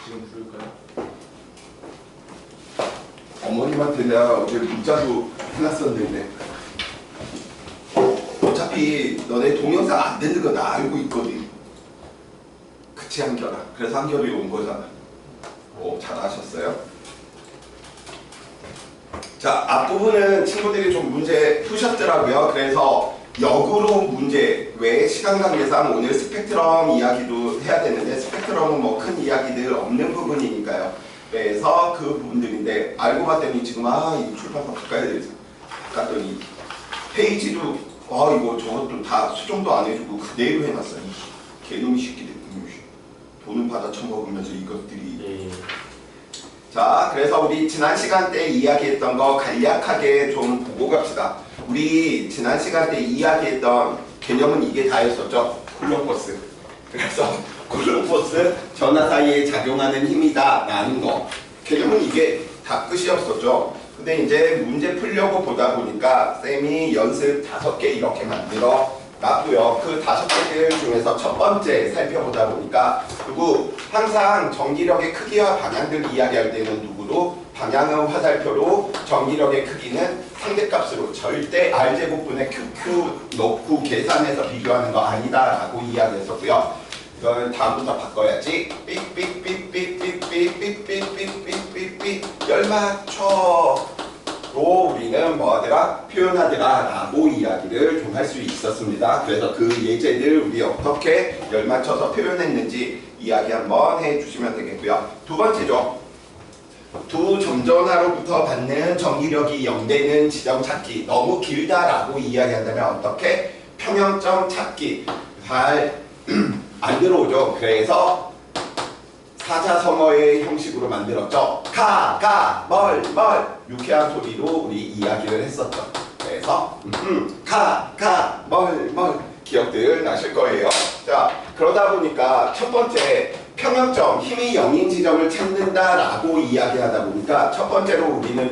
지금 부를까요? 어머님한테 내가 어제 문자도 해놨었는데 어차피 너네 동영상 안 되는 거 나 알고 있거든. 그치 한결아? 그래서 한결이 온 거잖아. 오, 잘하셨어요. 자, 앞부분은 친구들이 좀 문제 푸셨더라고요. 그래서 역으로 문제, 왜 시간 관계상 오늘 스펙트럼 이야기도 해야 되는데 스펙트럼은 뭐 큰 이야기들 없는 부분이니까요. 그래서 그 부분들인데 알고 봤더니 지금 이 출판사 바꿔야 되지. 바꿨더니 페이지도 이거 저것도 다 수정도 안 해주고 그대로 해놨어. 이 개놈이 새끼들. 돈은 받아 처먹으면서 이것들이. 자, 그래서 우리 지난 시간 때 이야기했던 거 간략하게 좀 보고 갑시다. 우리 지난 시간 때 이야기했던 개념은 이게 다였었죠. 콜럼버스. 그래서 콜럼버스 전하 사이에 작용하는 힘이다 라는 거. 개념은 이게 다 끝이었었죠. 근데 이제 문제 풀려고 보다 보니까 쌤이 연습 5개 이렇게 만들어 놨고요. 그 5개들 중에서 첫 번째 살펴보다 보니까 항상 전기력의 크기와 방향들 이야기할 때는 누구로? 방향은 화살표로, 전기력의 크기는 상대값으로 절대 R제곱분의 QQ 넣고 계산해서 비교하는 거 아니다 라고 이야기했었고요. 이건 다음부터 바꿔야지. 삑삑삑삑삑삑삑삑삑삑삑삑 열맞춰 로 우리는 뭐 하더라? 표현하더라 라고 이야기를 좀 할 수 있었습니다. 그래서 그 예제들 우리 어떻게 열맞춰서 표현했는지 이야기 한번 해주시면 되겠고요. 두 번째죠. 두 점전하로부터 받는 전기력이 0되는 지점 찾기. 너무 길다라고 이야기한다면 어떻게? 평형점 찾기. 잘 안 들어오죠. 그래서 사자성어의 형식으로 만들었죠. 가, 멀 유쾌한 소리로 우리 이야기를 했었죠. 그래서 가, 멀 기억들 나실 거예요. 자, 그러다 보니까 첫 번째 평형점, 힘이 0인 지점을 찾는다라고 이야기하다 보니까 첫 번째로 우리는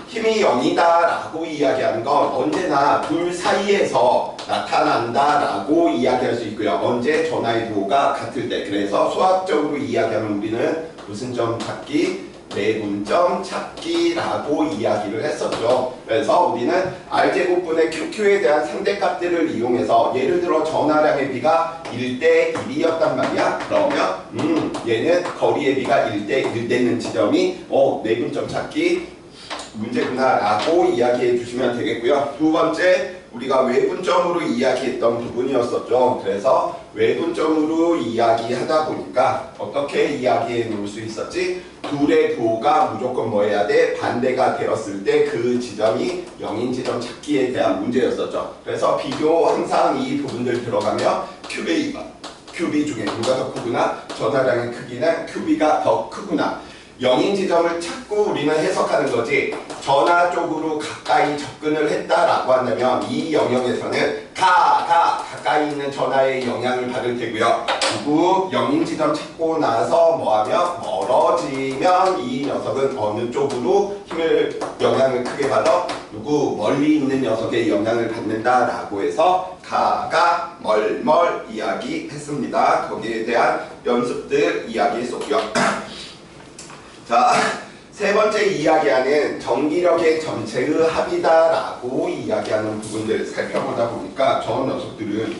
힘이 0이다 라고 이야기하는 건 언제나 둘 사이에서 나타난다 라고 이야기할 수 있고요. 언제? 전하의 부호가 같을 때. 그래서 수학적으로 이야기하면 우리는 무슨 점 찾기? 내분점 찾기라고 이야기를 했었죠. 그래서 우리는 R제곱분의 QQ에 대한 상대값들을 이용해서 예를 들어 전하량의 비가 1대 1이었단 말이야. 그러면 얘는 거리의 비가 1대 1 되는 지점이 내분점 찾기 문제구나 라고 이야기해 주시면 되겠고요. 두 번째, 우리가 외분점으로 이야기했던 부분이었었죠. 그래서 외분점으로 이야기하다 보니까 어떻게 이야기해 놓을 수 있었지? 둘의 부호가 무조건 뭐 해야 돼? 반대가 되었을 때 그 지점이 0인 지점 찾기에 대한 문제였었죠. 그래서 비교 항상 이 부분들 들어가면 QB 중에 누가 더 크구나? 전하량의 크기는 QB가 더 크구나. 0인 지점을 찾고 우리는 해석하는 거지. 전하 쪽으로 가까이 접근을 했다라고 한다면 이 영역에서는 가까이 있는 전하의 영향을 받을 테고요. 0인 지점 찾고 나서 뭐하면 멀어지면 이 녀석은 어느 쪽으로 영향을 크게 받아? 멀리 있는 녀석의 영향을 받는다라고 해서 가가 멀 이야기했습니다. 거기에 대한 연습들 이야기했었고요. 자, 세 번째 이야기하는 전기력의 전체의 합이다라고 이야기하는 부분들 살펴보다 보니까 저 녀석들은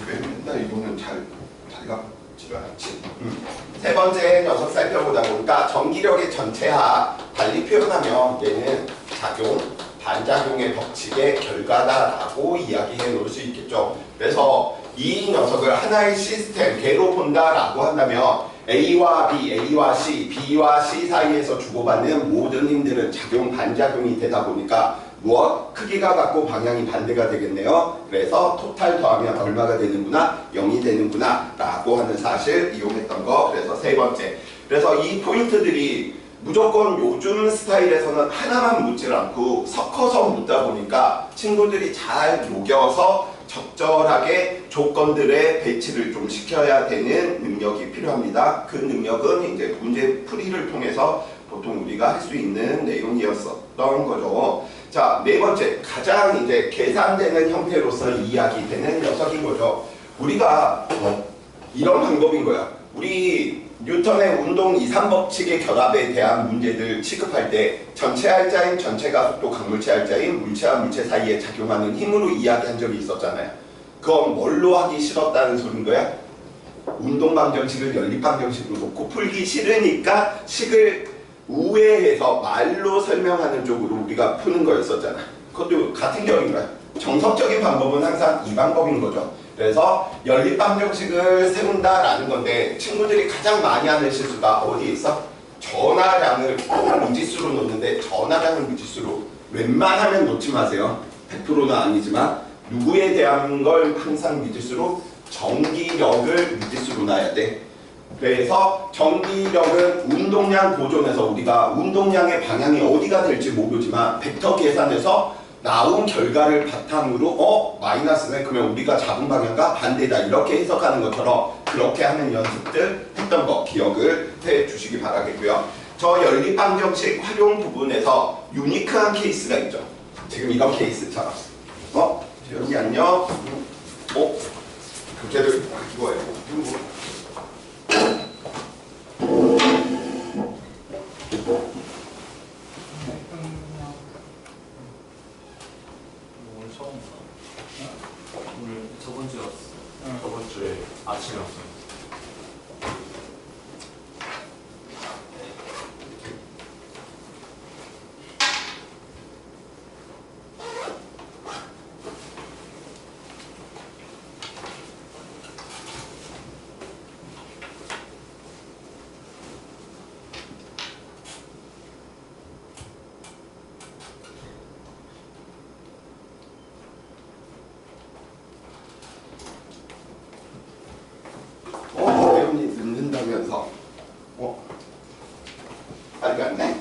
왜 맨날 이거는 자기가 지랄하지? 세 번째 녀석 살펴보다 보니까 전기력의 전체합 달리 표현하면 얘는 작용, 반작용의 법칙의 결과다라고 이야기해 놓을 수 있겠죠. 그래서 이 녀석을 하나의 시스템, 개로 본다라고 한다면 A와 B, A와 C, B와 C 사이에서 주고받는 모든 힘들은 작용, 반작용이 되다 보니까 무엇? 크기가 같고 방향이 반대가 되겠네요. 그래서 토탈 더하면 얼마가 되는구나? 0이 되는구나 라고 하는 사실 이용했던 거. 그래서 세 번째. 그래서 이 포인트들이 무조건 요즘 스타일에서는 하나만 묻질 않고 섞어서 묻다 보니까 친구들이 잘 녹여서 적절하게 조건들의 배치를 좀 시켜야 되는 능력이 필요합니다. 그 능력은 이제 문제 풀이를 통해서 보통 우리가 할 수 있는 내용이었었던 거죠. 자, 네 번째, 가장 이제 계산되는 형태로서 이야기되는 녀석인 거죠. 우리가 이런 방법인 거야. 우리 뉴턴의 운동 2, 3법칙의 결합에 대한 문제들 취급할 때 전체 할자인 전체 가속도 강물체 할자인 물체와 물체 사이에 작용하는 힘으로 이야기한 적이 있었잖아요. 그건 뭘로 하기 싫었다는 소린 거야? 운동 방정식을 연립 방정식으로 놓고 풀기 싫으니까 식을 우회해서 말로 설명하는 쪽으로 우리가 푸는 거였었잖아. 그것도 같은 경우인 거야. 정석적인 방법은 항상 이 방법인 거죠. 그래서 연립 방정식을 세운다라는 건데 친구들이 가장 많이 하는 실수가 어디에 있어? 전하량을 무지수로 놓는데 전하량을 무지수로 웬만하면 놓지 마세요. 100%는 아니지만 누구에 대한 걸 항상 무지수로 전기력을 무지수로 놔야 돼. 그래서 전기력은 운동량 보존에서 우리가 운동량의 방향이 어디가 될지 모르지만 벡터 계산해서 나온 결과를 바탕으로 마이너스네 그러면 우리가 잡은 방향과 반대다 이렇게 해석하는 것처럼 그렇게 하는 연습들 했던 거 기억을 해 주시기 바라겠고요. 저 연립방정식 활용 부분에서 유니크한 케이스가 있죠. 지금 이런 케이스처럼 여기 안녕. 교재를 이거예요. 오늘 저번 주였어. 저번 주에 아침에 왔어요. 배움이 늦는다면서 빨리 갔네?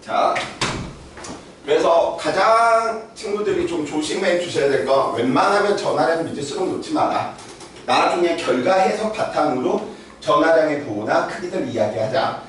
자, 그래서 가장 친구들이 좀 조심해 주셔야 될 건 웬만하면 전하량 미지수로 놓지 마라. 나중에 결과 해석 바탕으로 전하량의 부호나 크기들 이야기하자.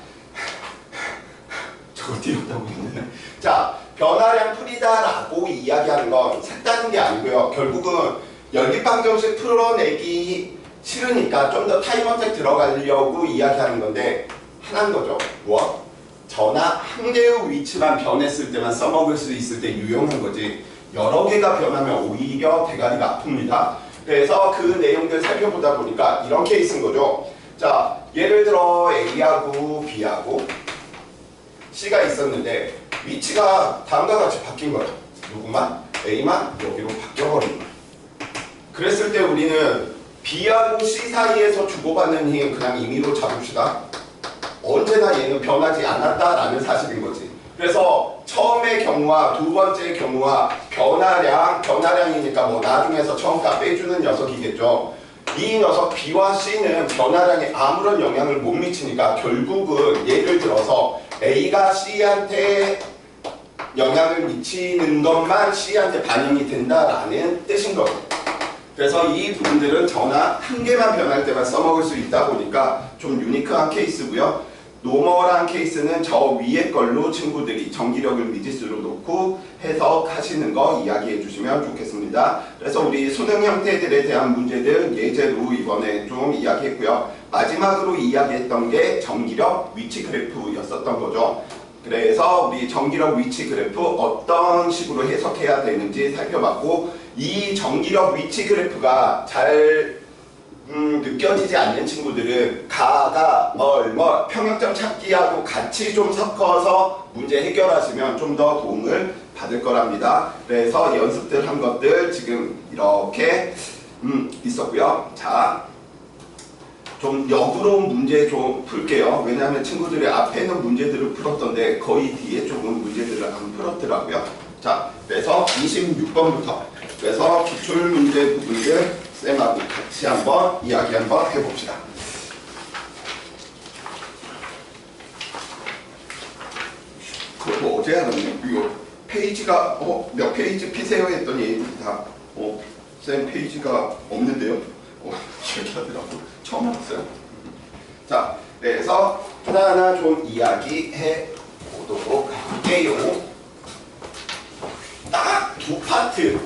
저거 띄웠다고 했네. 자, 변화량 풀이다라고 이야기하는 건 색다른 게 아니고요. 결국은 연립방정식 풀어내기 싫으니까 좀 더 타임어택 들어가려고 이야기하는 건데 하나인 거죠. 뭐? 전하 한 개의 위치만 변했을 때만 써먹을 수 있을 때 유용한 거지 여러 개가 변하면 오히려 대가리가 아픕니다. 그래서 그 내용들 살펴보다 보니까 이런 케이스인 거죠. 자, 예를 들어 A하고 B하고 C가 있었는데 위치가 다음과 같이 바뀐 거예요. 누구만? A만 여기로 바뀌어버린 거예요. 그랬을 때 우리는 B하고 C 사이에서 주고받는 힘 그냥 임의로 잡읍시다. 언제나 얘는 변하지 않았다라는 사실인 거지. 그래서 처음의 경우와 두 번째 경우와 변화량이니까 뭐 나중에서 처음값 빼주는 녀석이겠죠. 이 녀석 B와 C는 변화량에 아무런 영향을 못 미치니까 결국은 예를 들어서 A가 C한테 영향을 미치는 것만 C한테 반영이 된다라는 뜻인 거예요. 그래서 이 부분들은 전하 한 개만 변할 때만 써먹을 수 있다 보니까 좀 유니크한 케이스고요. 노멀한 케이스는 저 위에 걸로 친구들이 전기력을 미지수로 놓고 해석하시는 거 이야기해 주시면 좋겠습니다. 그래서 우리 수능 형태들에 대한 문제들 예제로 이번에 좀 이야기했고요. 마지막으로 이야기했던 게 전기력 위치 그래프였었던 거죠. 그래서 우리 전기력 위치 그래프 어떤 식으로 해석해야 되는지 살펴봤고 이 전기력 위치 그래프가 잘 느껴지지 않는 친구들은 가가 멀 평형점 찾기하고 같이 좀 섞어서 문제 해결하시면 좀 더 도움을 받을 거랍니다. 그래서 연습들 한 것들 지금 이렇게 있었고요. 자, 좀 역으로 문제 좀 풀게요. 왜냐하면 친구들이 앞에 있는 문제들을 풀었던데 거의 뒤에 쪽은 문제들을 안 풀었더라고요. 자, 그래서 26번부터 그래서 기출문제 부분들 쌤하고 같이 한번 이야기 한번 해봅시다. 그것도 어제 알았네. 이거 페이지가 몇 페이지 피세요 했더니 다 쌤 페이지가 없는데요. 얘기하더라고. 처음 알았어요. 자, 그래서 하나하나 좀 이야기해 보도록 할게요. 딱 두 파트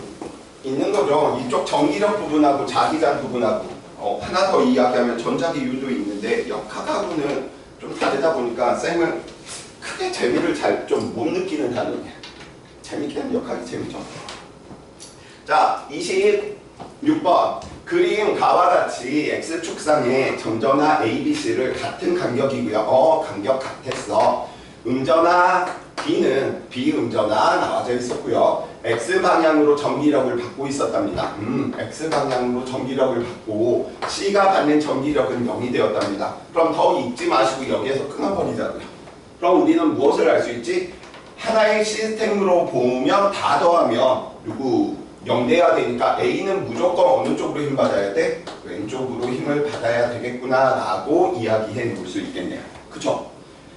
있는 거죠. 이쪽 전기력 부분하고 자기장 부분하고 하나 더 이야기하면 전자기율도 있는데 역학 보니까 쌤은 크게 재미를 잘 좀 못 느끼는 단어예요. 재밌게 하면 역학이 재미죠. 자, 26번. 그림 가와 같이 X축상에 점전화 ABC를 같은 간격이고요. 간격 같았어. 음전화 B는 비음전화 나와져 있었고요. X방향으로 전기력을 받고 있었답니다. X방향으로 전기력을 받고 C가 받는 전기력은 0이 되었답니다. 그럼 더 읽지 마시고 여기에서 끊어버리자고요. 그럼 우리는 무엇을 알 수 있지? 하나의 시스템으로 보면 다 더하면 누구 0 돼야 되니까 A는 무조건 어느 쪽으로 힘 받아야 돼? 왼쪽으로 힘을 받아야 되겠구나 라고 이야기해 놓을 수 있겠네요. 그쵸?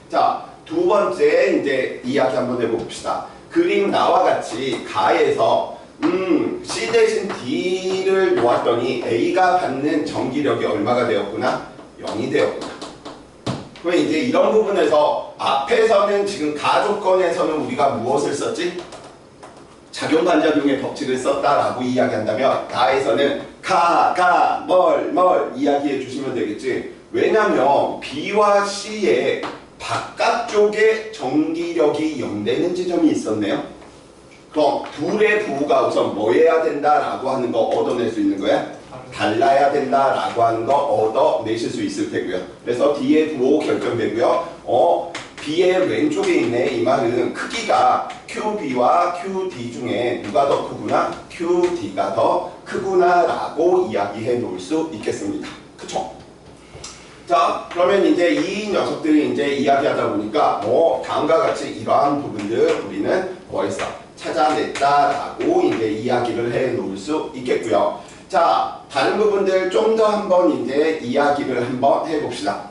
자, 두 번째 이제 이야기 한번 해봅시다. 그림 나와 같이 가에서 C 대신 D를 놓았더니 A가 받는 전기력이 얼마가 되었구나? 0이 되었구나. 그럼 이제 이런 부분에서 앞에서는 지금 가 조건에서는 우리가 무엇을 썼지? 작용 반작용의 법칙을 썼다라고 이야기한다면 나에서는 뭘 이야기해 주시면 되겠지. 왜냐면 B와 C의 바깥쪽에 전기력이 0 되는 지점이 있었네요. 그럼 둘의 부호가 우선 뭐 해야 된다라고 하는 거 얻어낼 수 있는 거야? 달라야 된다라고 하는 거 얻어내실 수 있을 테고요. 그래서 D의 부호 결정되고요. B의 왼쪽에 있네. 이 말은 크기가 QB와 QD 중에 누가 더 크구나? QD가 더 크구나 라고 이야기해 놓을 수 있겠습니다. 그쵸? 자, 그러면 이제 이 녀석들이 이제 이야기하다 보니까 다음과 같이 이러한 부분들 우리는 뭐했어? 찾아냈다라고 이제 이야기를 해 놓을 수 있겠고요. 자, 다른 부분들 좀 더 한번 이제 이야기를 한번 해봅시다.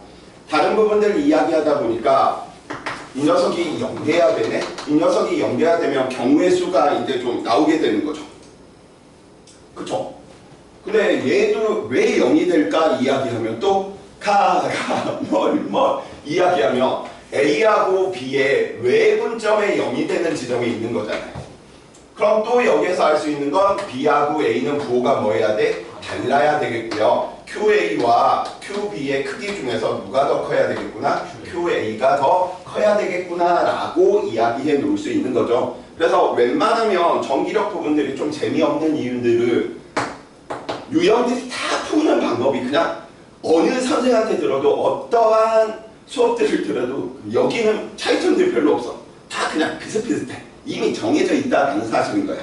다른 부분들 이야기하다 보니까 이 녀석이 0 돼야 되네? 이 녀석이 0 돼야 되면 경우의 수가 이제 좀 나오게 되는 거죠. 그쵸? 근데 얘도 왜 0이 될까 이야기하면 또 뭘 이야기하면 A하고 B의 외분점에 0이 되는 지점이 있는 거잖아요. 그럼 또 여기에서 알 수 있는 건 B하고 A는 부호가 뭐 해야 돼? 달라야 되겠고요. QA와 QB의 크기 중에서 누가 더 커야 되겠구나? QA가 더 커야 되겠구나 라고 이야기해 놓을 수 있는 거죠. 그래서 웬만하면 전기력 부분들이 좀 재미없는 이유들을 유형들이 다 푸는 방법이 그냥 어느 선생한테 들어도 어떠한 수업들을 들어도 여기는 차이점들이 별로 없어. 다 그냥 비슷비슷해. 이미 정해져 있다라는 사실인 거야.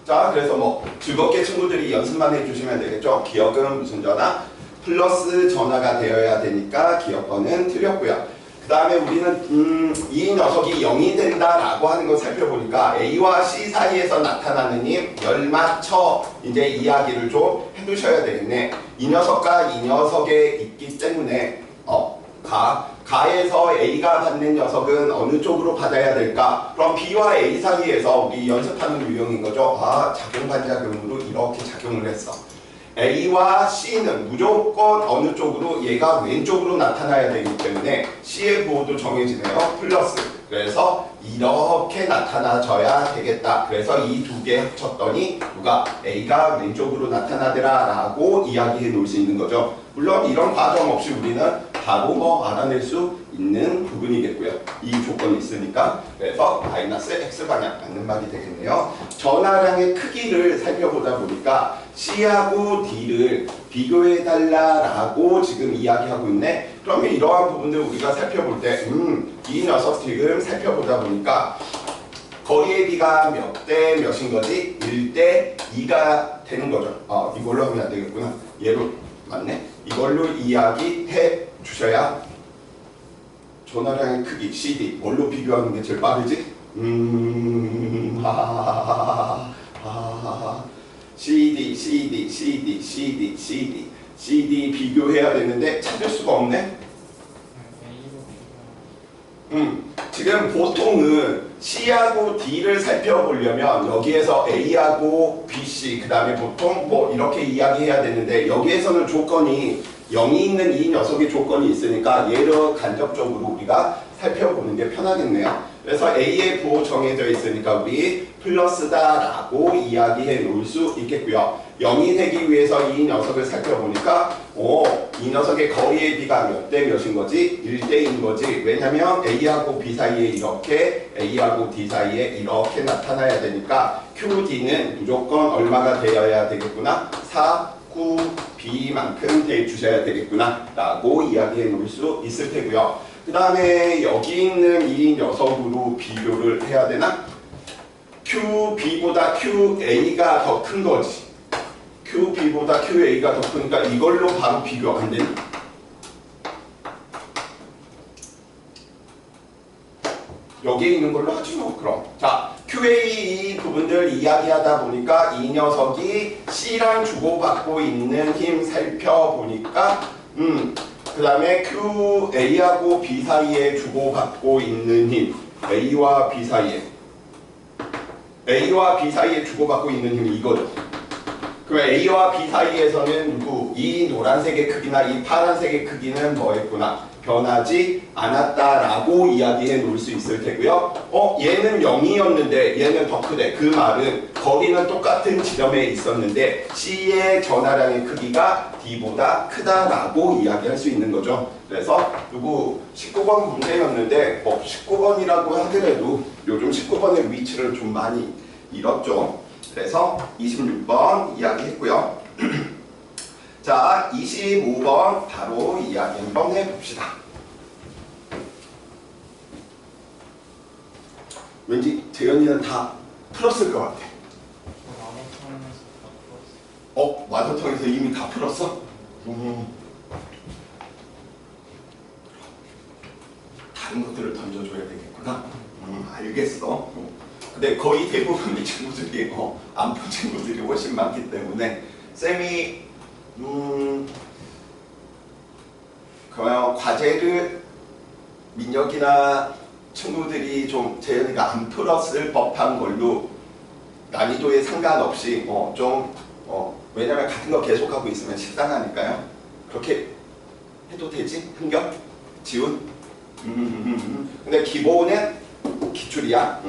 자, 그래서 뭐 즐겁게 친구들이 연습만 해주시면 되겠죠. 기억은 무슨 전화? 플러스 전화가 되어야 되니까 기억번은 틀렸고요. 그 다음에 우리는 이 녀석이 0이 된다라고 하는 걸 살펴보니까 A와 C 사이에서 나타나는 힘 열맞춰 이제 이야기를 좀 해두셔야 되겠네. 이 녀석과 이 녀석에 있기 때문에 가에서 A가 받는 녀석은 어느 쪽으로 받아야 될까? 그럼 B와 A 사이에서 우리 연습하는 유형인 거죠. 작용 반작용으로 이렇게 작용을 했어. A와 C는 무조건 어느 쪽으로 얘가 왼쪽으로 나타나야 되기 때문에 C의 부호도 정해지네요. 플러스. 그래서 이렇게 나타나줘야 되겠다. 그래서 이 두 개 합쳤더니 누가 A가 왼쪽으로 나타나더라 라고 이야기해 놓을 수 있는 거죠. 물론 이런 과정 없이 우리는 바로 알아낼 수 있는 부분이겠고요. 이 조건이 있으니까. 그래서 마이너스 X방향 맞는 말이 되겠네요. 전하량의 크기를 살펴보다 보니까 C하고 D를 비교해달라라고 지금 이야기하고 있네. 그러면 이러한 부분들 우리가 살펴볼 때 이 녀석 지금 살펴보다 보니까 거리의 비가 몇 대 몇인 거지? 1대 2가 되는 거죠. 이걸로 하면 안 되겠구나. 얘로 맞네. 이걸로 이야기해 주셔야 전하량의 크기 CD 뭘로 비교하는 게 제일 빠르지? CD 비교해야 되는데 찾을 수가 없네. 지금 보통은 C하고 D를 살펴보려면 여기에서 A하고 B, C 그 다음에 보통 뭐 이렇게 이야기해야 되는데 여기에서는 조건이 0이 있는 이 녀석의 조건이 있으니까 얘를 간접적으로 우리가 살펴보는 게 편하겠네요. 그래서 A의 부호 정해져 있으니까 우리 플러스다라고 이야기해 놓을 수 있겠고요. 0이 되기 위해서 이 녀석을 살펴보니까 이 녀석의 거리의 비가 몇 대 몇인 거지? 1대인 거지. 왜냐면 A하고 B 사이에 이렇게 A하고 D 사이에 이렇게 나타나야 되니까 QD는 무조건 얼마가 되어야 되겠구나? 4, 9, B만큼 대주셔야 되겠구나 라고 이야기해 놓을 수 있을 테고요. 그 다음에 여기 있는 이 녀석으로 비교를 해야 되나? QB보다 QA가 더 큰 거지. QB보다 QA가 더 크니까 이걸로 바로 비교 안 되나? 여기 있는 걸로 하지 뭐. 그럼 자, QA 이 부분들 이야기하다 보니까 이 녀석이 C랑 주고받고 있는 힘 살펴보니까 그 다음에 QA하고 B 사이에 주고받고 있는 힘 A와 B 사이에 주고받고 있는 힘이 이거죠. 그럼 A와 B 사이에서는 누구? 이 노란색의 크기나 이 파란색의 크기는 뭐했구나? 변하지 않았다라고 이야기해 놓을 수 있을 테고요. 얘는 0이었는데 얘는 더 크대. 그 말은 거리는 똑같은 지점에 있었는데 C의 전하량의 크기가 D보다 크다라고 이야기할 수 있는 거죠. 그래서 누구 19번 문제였는데 19번이라고 하더라도 요즘 19번의 위치를 좀 많이 잃었죠. 그래서 26번 이야기했고요. 자, 25번 바로 이야기 한번 해봅시다. 왠지 재현이는 다 풀었을 것 같아. 마더텅에서 이미 다 풀었어? 다른 것들을 던져줘야 되겠구나. 알겠어. 근데 거의 대부분의 친구들이 안 푼 친구들이 훨씬 많기 때문에 쌤이 그러면 과제를 민혁이나 친구들이 좀 재현이가 안 풀었을 법한 걸로 난이도에 상관없이 왜냐면 같은 거 계속하고 있으면 식상하니까요. 그렇게 해도 되지? 흥경? 지훈? 근데 기본은 기출이야.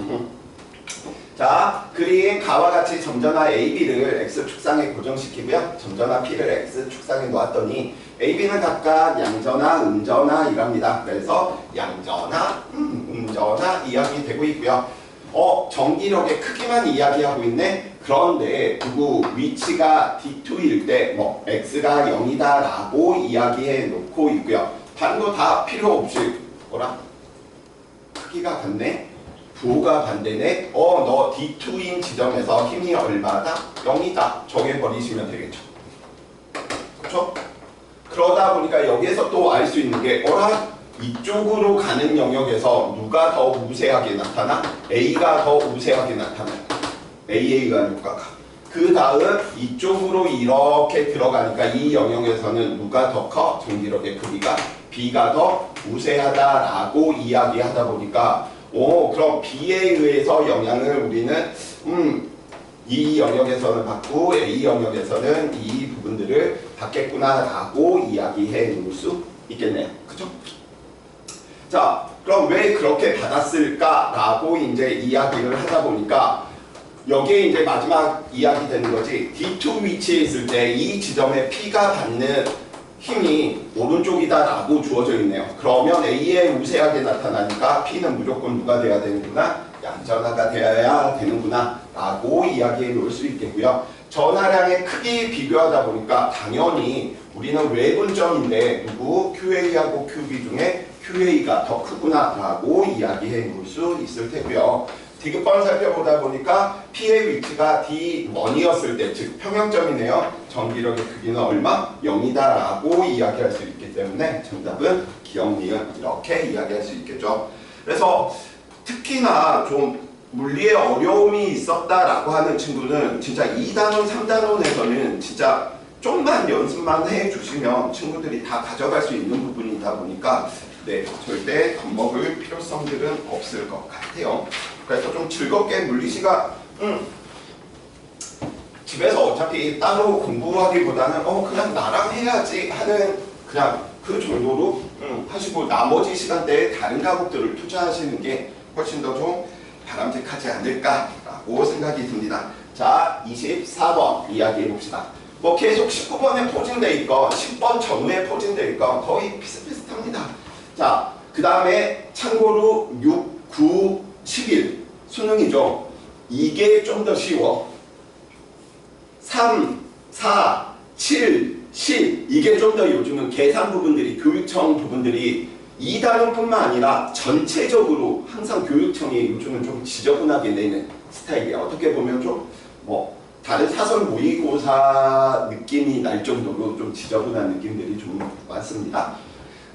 자, 그린 가와 같이 점전화 AB를 X축상에 고정시키고요. 점전화 P를 X축상에 놓았더니 AB는 각각 양전화, 음전화 이랍니다. 그래서 양전화, 음전화 이야기 되고 있고요. 전기력의 크기만 이야기하고 있네. 그런데 누구 위치가 D2일 때 X가 0이다 라고 이야기해 놓고 있고요. 다른 거 다 필요 없이 뭐라? 크기가 같네? 부호가 반대네? 너 D2인 지점에서 힘이 얼마다? 0이다. 정해버리시면 되겠죠. 그렇죠? 그러다 보니까 여기에서 또 알 수 있는 게 이쪽으로 가는 영역에서 누가 더 우세하게 나타나? A가 더 우세하게 나타나요. AA가 효과가. 그 다음 이쪽으로 이렇게 들어가니까 이 영역에서는 누가 더 커? 전기력의 크기가 B가 더 우세하다라고 이야기하다 보니까 그럼 B에 의해서 영향을 우리는 이 영역에서는 받고 A 영역에서는 이 부분들을 받겠구나라고 이야기해 놓을 수 있겠네요. 그죠? 자, 그럼 왜 그렇게 받았을까라고 이제 이야기를 하다 보니까 여기에 이제 마지막 이야기 되는 거지. D2 위치에 있을 때 이 지점에 P가 받는 힘이 오른쪽이다라고 주어져 있네요. 그러면 A에 우세하게 나타나니까 P는 무조건 누가 돼야 되는구나? 양전하가 되어야 되는구나 라고 이야기해 놓을 수 있겠고요. 전하량의 크기 비교하다 보니까 당연히 우리는 외분점인데 누구? QA하고 QB 중에 QA가 더 크구나 라고 이야기해 놓을 수 있을 테고요. 디귿번 살펴보다 보니까 P의 위치가 D1이었을 때, 즉 평형점이네요. 전기력의 크기는 얼마? 0이다 라고 이야기할 수 있기 때문에 정답은 기억, 니은 이렇게 이야기할 수 있겠죠. 그래서 특히나 좀 물리에 어려움이 있었다라고 하는 친구는 진짜 2단원, 3단원에서는 진짜 좀만 연습만 해주시면 친구들이 다 가져갈 수 있는 부분이다 보니까 절대 겁먹을 필요성들은 없을 것 같아요. 그래서 좀 즐겁게 물리시가 집에서 어차피 따로 공부하기보다는 그냥 나랑 해야지 하는 그냥 그 정도로 하시고 나머지 시간대에 다른 과목들을 투자하시는 게 훨씬 더 좀 바람직하지 않을까라고 생각이 듭니다. 자, 24번 이야기해 봅시다. 뭐 계속 19번에 포진되어 있건 10번 전후에 포진되어 있건 거의 비슷비슷합니다. 자, 그 다음에 참고로 6, 9, 11 수능이죠. 이게 좀 더 쉬워. 3, 4, 7, 10 이게 좀 더 요즘은 계산 부분들이 교육청 부분들이 2단원뿐만 아니라 전체적으로 항상 교육청이 요즘은 좀 지저분하게 내는 스타일이야. 어떻게 보면 좀 뭐 다른 사설 모의고사 느낌이 날 정도로 좀 지저분한 느낌들이 좀 많습니다.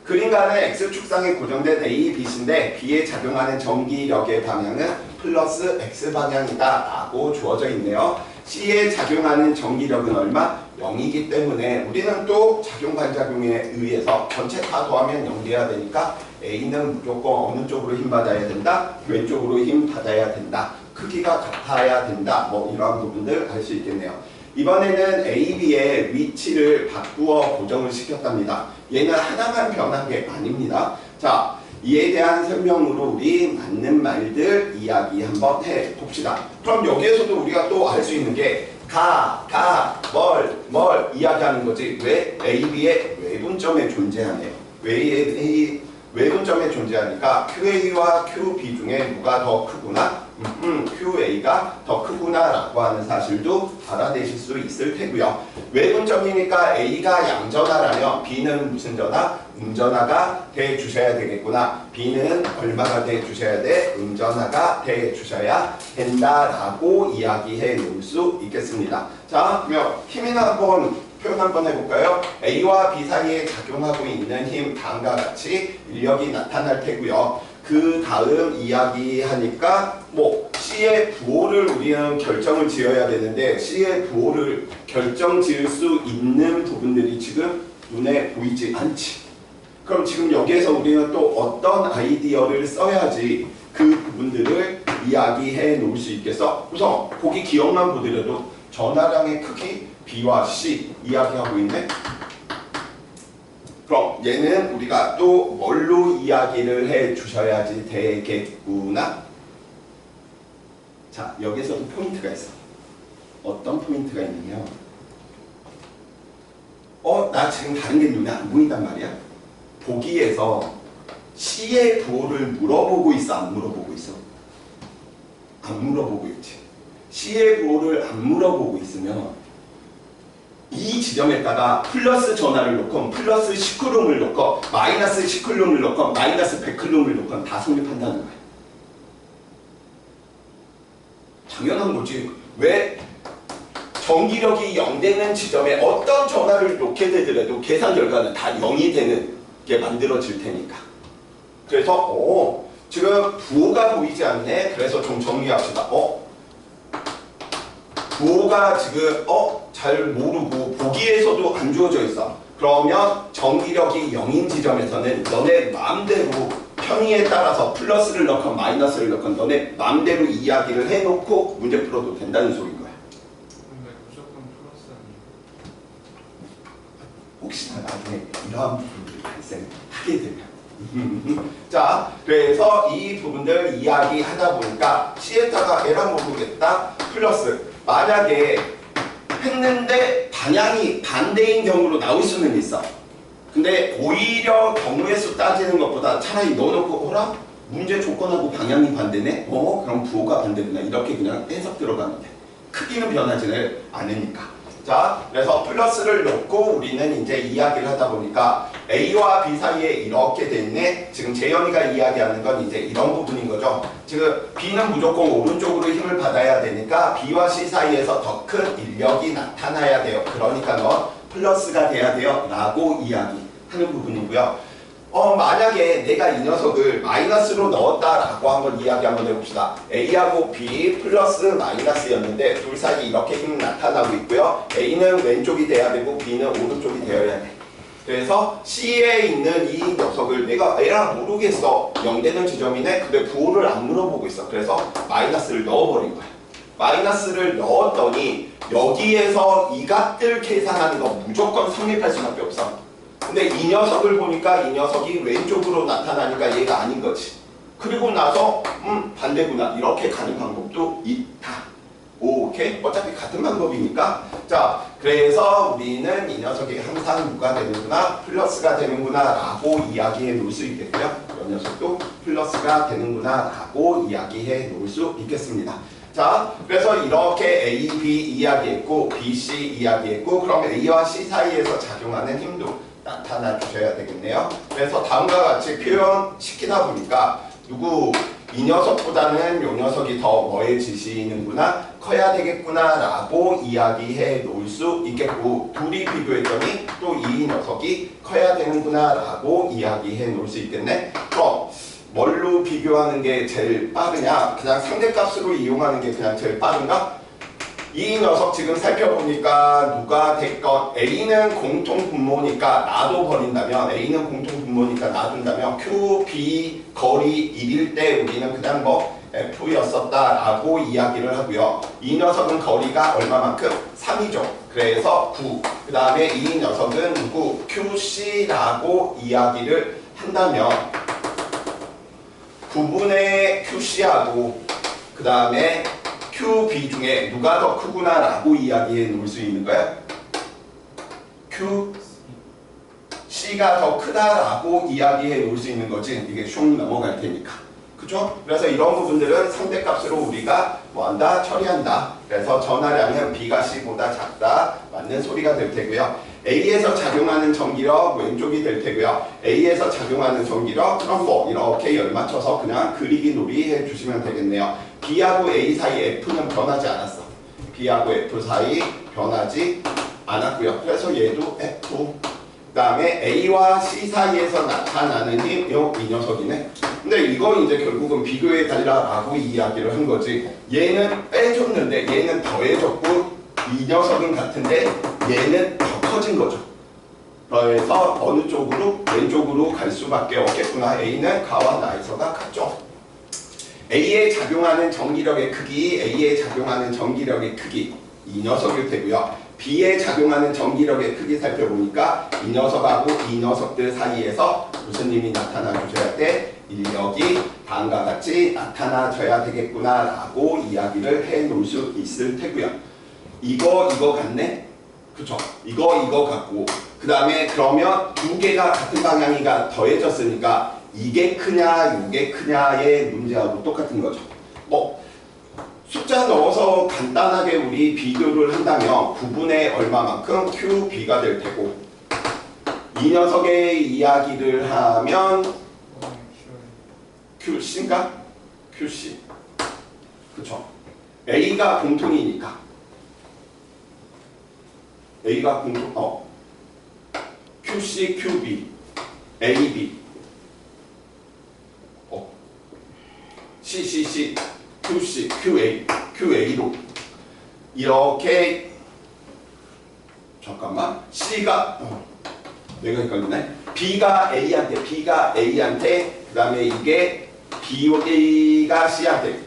그림가는 X축상에 고정된 A, B인데 B에 작용하는 전기력의 방향은 플러스 X방향이다 라고 주어져 있네요. C에 작용하는 전기력은 얼마? 0이기 때문에 우리는 또 작용 반작용에 의해서 전체 다 더하면 0 돼야 되니까 A는 무조건 어느 쪽으로 힘 받아야 된다? 왼쪽으로 힘 받아야 된다. 크기가 같아야 된다. 뭐 이러한 부분들 알 수 있겠네요. 이번에는 A, B의 위치를 바꾸어 고정을 시켰답니다. 얘는 하나만 변한 게 아닙니다. 자, 이에 대한 설명으로 우리 맞는 말들 이야기 한번 해봅시다. 그럼 여기에서도 우리가 또 알 수 있는 게 뭘 이야기하는 거지. 왜 A, B의 외분점에 존재하네요. 왜 외분점에 존재하니까 QA와 QB 중에 누가 더 크구나? QA가 더 크구나 라고 하는 사실도 알아내실 수 있을 테고요. 외분점이니까 A가 양전하라면 B는 무슨 전하? 음전하가 대주셔야 되겠구나. B는 얼마가 대주셔야 돼? 음전하가 대주셔야 된다라고 이야기해 놓을 수 있겠습니다. 자, 그러면 힘이나 한번 표현 한번 해볼까요? A와 B 사이에 작용하고 있는 힘 다음과 같이 인력이 나타날 테고요. 그 다음 이야기하니까 뭐 C의 부호를 우리는 결정을 지어야 되는데 C의 부호를 결정 지을 수 있는 부분들이 지금 눈에 보이지 않지. 그럼 지금 여기에서 우리는 또 어떤 아이디어를 써야지 그 부분들을 이야기해 놓을 수 있겠어? 우선 보기 기억만 보더라도 전하량의 크기 B와 C 이야기하고 있네. 그럼 얘는 우리가 또 뭘로 이야기를 해 주셔야지 되겠구나. 자, 여기서도 포인트가 있어. 어떤 포인트가 있냐면 나 지금 다른 게 눈에 안 보인단 말이야. 보기에서 C의 부호를 물어보고 있어? 안 물어보고 있어? 안 물어보고 있지. C의 부호를 안 물어보고 있으면 이 지점에다가 플러스 전하를 놓건 플러스 10쿨룸을 놓건 마이너스 10쿨룸을 놓건 마이너스 100쿨룸을 놓건 다 성립한다는 거야. 당연한 거지. 왜? 전기력이 0 되는 지점에 어떤 전하를 놓게 되더라도 계산 결과는 다 0이 되는 게 만들어질 테니까. 그래서 지금 부호가 보이지 않네. 그래서 좀 정리합시다. 부호가 지금 잘 모르고 보기에서도 안 주어져 있어. 그러면 전기력이 0인 지점에서는 너네 마음대로 편의에 따라서 플러스를 넣건 마이너스를 넣건 너네 마음대로 이야기를 해놓고 문제 풀어도 된다는 소리인 거야. 근데 무조건 플러스 아니에요? 혹시나 나중에 이러한 부분들이 발생하게 되면 자, 그래서 이 부분들 이야기하다 보니까 C에다가 에라 모르겠다 플러스 만약에 했는데 방향이 반대인 경우로 나올 수는 있어. 근데 오히려 경우의 수 따지는 것보다 차라리 넣어놓고 어라? 문제 조건하고 방향이 반대네? 그럼 부호가 반대구나. 이렇게 그냥 해석 들어가면 돼. 크기는 변하지는 않으니까. 자, 그래서 플러스를 넣고 우리는 이제 이야기를 하다 보니까 A와 B 사이에 이렇게 됐네. 지금 재현이가 이야기하는 건 이제 이런 부분인 거죠. 지금 B는 무조건 오른쪽으로 힘을 받아야 되니까 B와 C 사이에서 더 큰 인력이 나타나야 돼요. 그러니까 넌 플러스가 돼야 돼요 라고 이야기하는 부분이고요. 만약에 내가 이 녀석을 마이너스로 넣었다라고 한번 이야기 한번 해봅시다. A하고 B 플러스 마이너스였는데 둘 사이 이렇게 힘 나타나고 있고요. A는 왼쪽이 돼야 되고 B는 오른쪽이 되어야 돼. 그래서 C에 있는 이 녀석을 내가 에라 모르겠어. 0 되는 지점이네. 근데 부호를 안 물어보고 있어. 그래서 마이너스를 넣어버린 거야. 마이너스를 넣었더니 여기에서 이 값들 계산하는 거 무조건 성립할 수밖에 없어. 근데 이 녀석을 보니까 이 녀석이 왼쪽으로 나타나니까 얘가 아닌 거지. 그리고 나서 반대구나 이렇게 가는 방법도 있다. 오케이? 어차피 같은 방법이니까. 자, 그래서 우리는 이 녀석이 항상 누가 되는구나? 플러스가 되는구나 라고 이야기해 놓을 수 있겠고요. 이 녀석도 플러스가 되는구나 라고 이야기해 놓을 수 있겠습니다. 자, 그래서 이렇게 A, B 이야기했고 B, C 이야기했고 그럼 A와 C 사이에서 작용하는 힘도 나타나 주셔야 되겠네요. 그래서 다음과 같이 표현시키다 보니까 이 녀석보다는 요 녀석이 더 뭐에 지시는구나 커야 되겠구나 라고 이야기해 놓을 수 있겠고 둘이 비교했더니 또 이 녀석이 커야 되는구나 라고 이야기해 놓을 수 있겠네. 그럼 뭘로 비교하는 게 제일 빠르냐? 그냥 상대값으로 이용하는 게 그냥 제일 빠른가? 이 녀석 지금 살펴보니까 누가 됐건 A는 공통분모니까 놔둬 버린다면 A는 공통분모니까 놔둔다면 Q, B 거리 1일 때 우리는 그냥 뭐 F였었다 라고 이야기를 하고요. 이 녀석은 거리가 얼마만큼? 3이죠. 그래서 9. 그 다음에 이 녀석은 누구? QC라고 이야기를 한다면 9분의 QC하고 그 다음에 QB 중에 누가 더 크구나 라고 이야기해 놓을 수 있는 거야? QC가 더 크다라고 이야기해 놓을 수 있는 거지. 이게 슝 넘어갈 테니까. 그죠? 그래서 이런 부분들은 상대값으로 우리가 뭐한다? 처리한다. 그래서 전하량은 B가 C보다 작다. 맞는 소리가 될 테고요. A에서 작용하는 전기력 왼쪽이 될 테고요. A에서 작용하는 전기력 그럼 뭐 이렇게 열 맞춰서 그냥 그리기 놀이 해주시면 되겠네요. B하고 A 사이 F는 변하지 않았어. B하고 F 사이 변하지 않았고요. 그래서 얘도 F. 그 다음에 A와 C 사이에서 나타나는 힘, 이 녀석이네. 근데 이거 이제 결국은 비교해 달라라고 이야기를 한 거지. 얘는 빼줬는데 얘는 더해졌고 이 녀석은 같은데 얘는 더 커진 거죠. 그래서 어느 쪽으로? 왼쪽으로 갈 수밖에 없겠구나. A는 가와 나에서가 같죠. A에 작용하는 전기력의 크기, A에 작용하는 전기력의 크기 이 녀석일 테고요. B에 작용하는 전기력의 크기 살펴보니까 이 녀석하고 이 녀석들 사이에서 무슨 힘이 나타나 주셔야 돼? 인력이 다음과 같이 나타나줘야 되겠구나 라고 이야기를 해 놓을 수 있을 테고요. 이거 같네? 그쵸? 이거 같고 그 다음에 그러면 두 개가 같은 방향이가 더해졌으니까 이게 크냐 이게 크냐의 문제하고 똑같은 거죠. 뭐 숫자 넣어서 간단하게 우리 비교를 한다면 9분의 얼마만큼 QB가 될 테고 이 녀석의 이야기를 하면 QC인가? QC 그쵸? A가 공통이니까 A가 공통 QC, QB, AB CCC, QC, QA, QA로 이렇게 잠깐만 C가 내가 헷갈리네. B가 A한테 그 다음에 이게 B가 C한테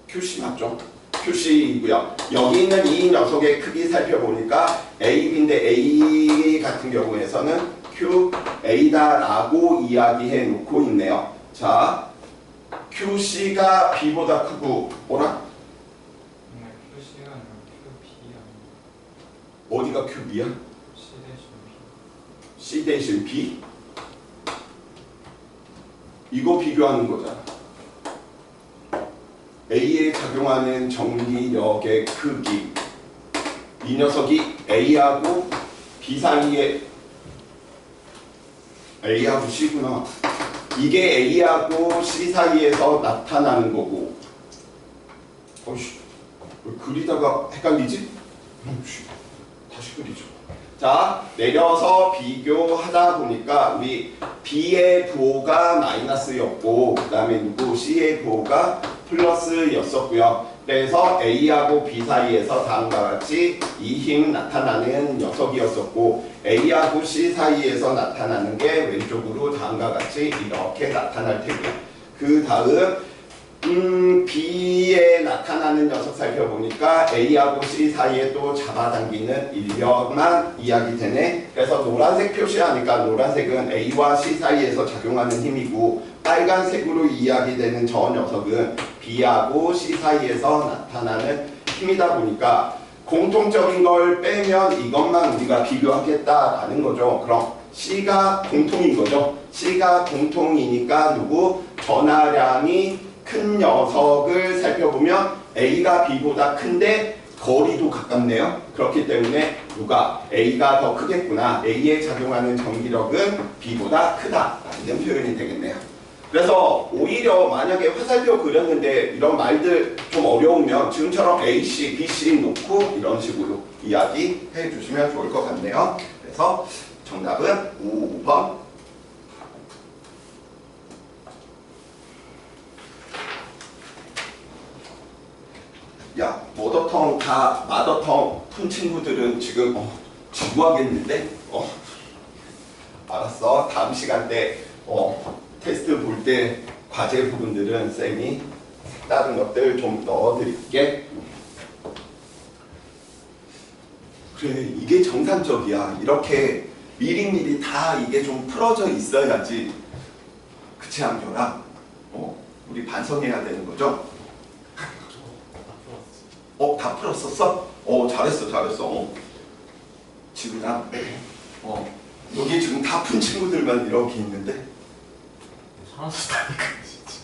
QC 맞죠? QC이고요. 여기 있는 이 녀석의 크기 살펴보니까 AB인데 A 같은 경우에서는 QA다라고 이야기해 놓고 있네요. 자, QC가 B보다 크고 뭐라? QC가 아니라 QB야. 어디가 QB야? C 대신 B. C 대신 B? 이거 비교하는 거잖아. A에 작용하는 전기력의 크기 이 녀석이 A하고 B 사이에 A하고 C구나. 이게 A하고 C 사이에서 나타나는 거고 어이씨 왜 그리다가 헷갈리지? 다시 그리죠. 자 내려서 비교하다 보니까 우리 B의 부호가 마이너스였고 그 다음에 누구 C의 부호가 플러스였었고요. 그래서 A하고 B 사이에서 다음과 같이 이 힘 나타나는 녀석이었었고 A하고 C 사이에서 나타나는 게 왼쪽으로 다음과 같이 이렇게 나타날 테고요. 그 다음 B에 나타나는 녀석 살펴보니까 A하고 C 사이에 또 잡아당기는 인력만 이야기되네. 그래서 노란색 표시하니까 노란색은 A와 C 사이에서 작용하는 힘이고 빨간색으로 이야기되는 저 녀석은 B하고 C 사이에서 나타나는 힘이다 보니까 공통적인 걸 빼면 이것만 우리가 비교하겠다라는 거죠. 그럼 C가 공통인 거죠. C가 공통이니까 누구? 전하량이 큰 녀석을 살펴보면 A가 B보다 큰데 거리도 가깝네요. 그렇기 때문에 누가 A가 더 크겠구나. A에 작용하는 전기력은 B보다 크다라는 표현이 되겠네요. 그래서 오히려 만약에 화살표 그렸는데 이런 말들 좀 어려우면 지금처럼 AC, BC 놓고 이런 식으로 이야기해 주시면 좋을 것 같네요. 그래서 정답은 5번. 야, 머더텅 다 마더텅 푼 친구들은 지금 지루하겠는데? 알았어. 다음 시간 때 테스트 볼 때 과제 부분들은 쌤이 다른 것들 좀 넣어드릴게. 그래, 이게 정상적이야. 이렇게 미리미리 다 이게 좀 풀어져 있어야지. 그치 않겨라? 우리 반성해야 되는 거죠? 다 풀었었어? 잘했어. 지훈아, 여기 지금 다 푼 친구들만 이렇게 있는데? 사라졌다니까 진짜.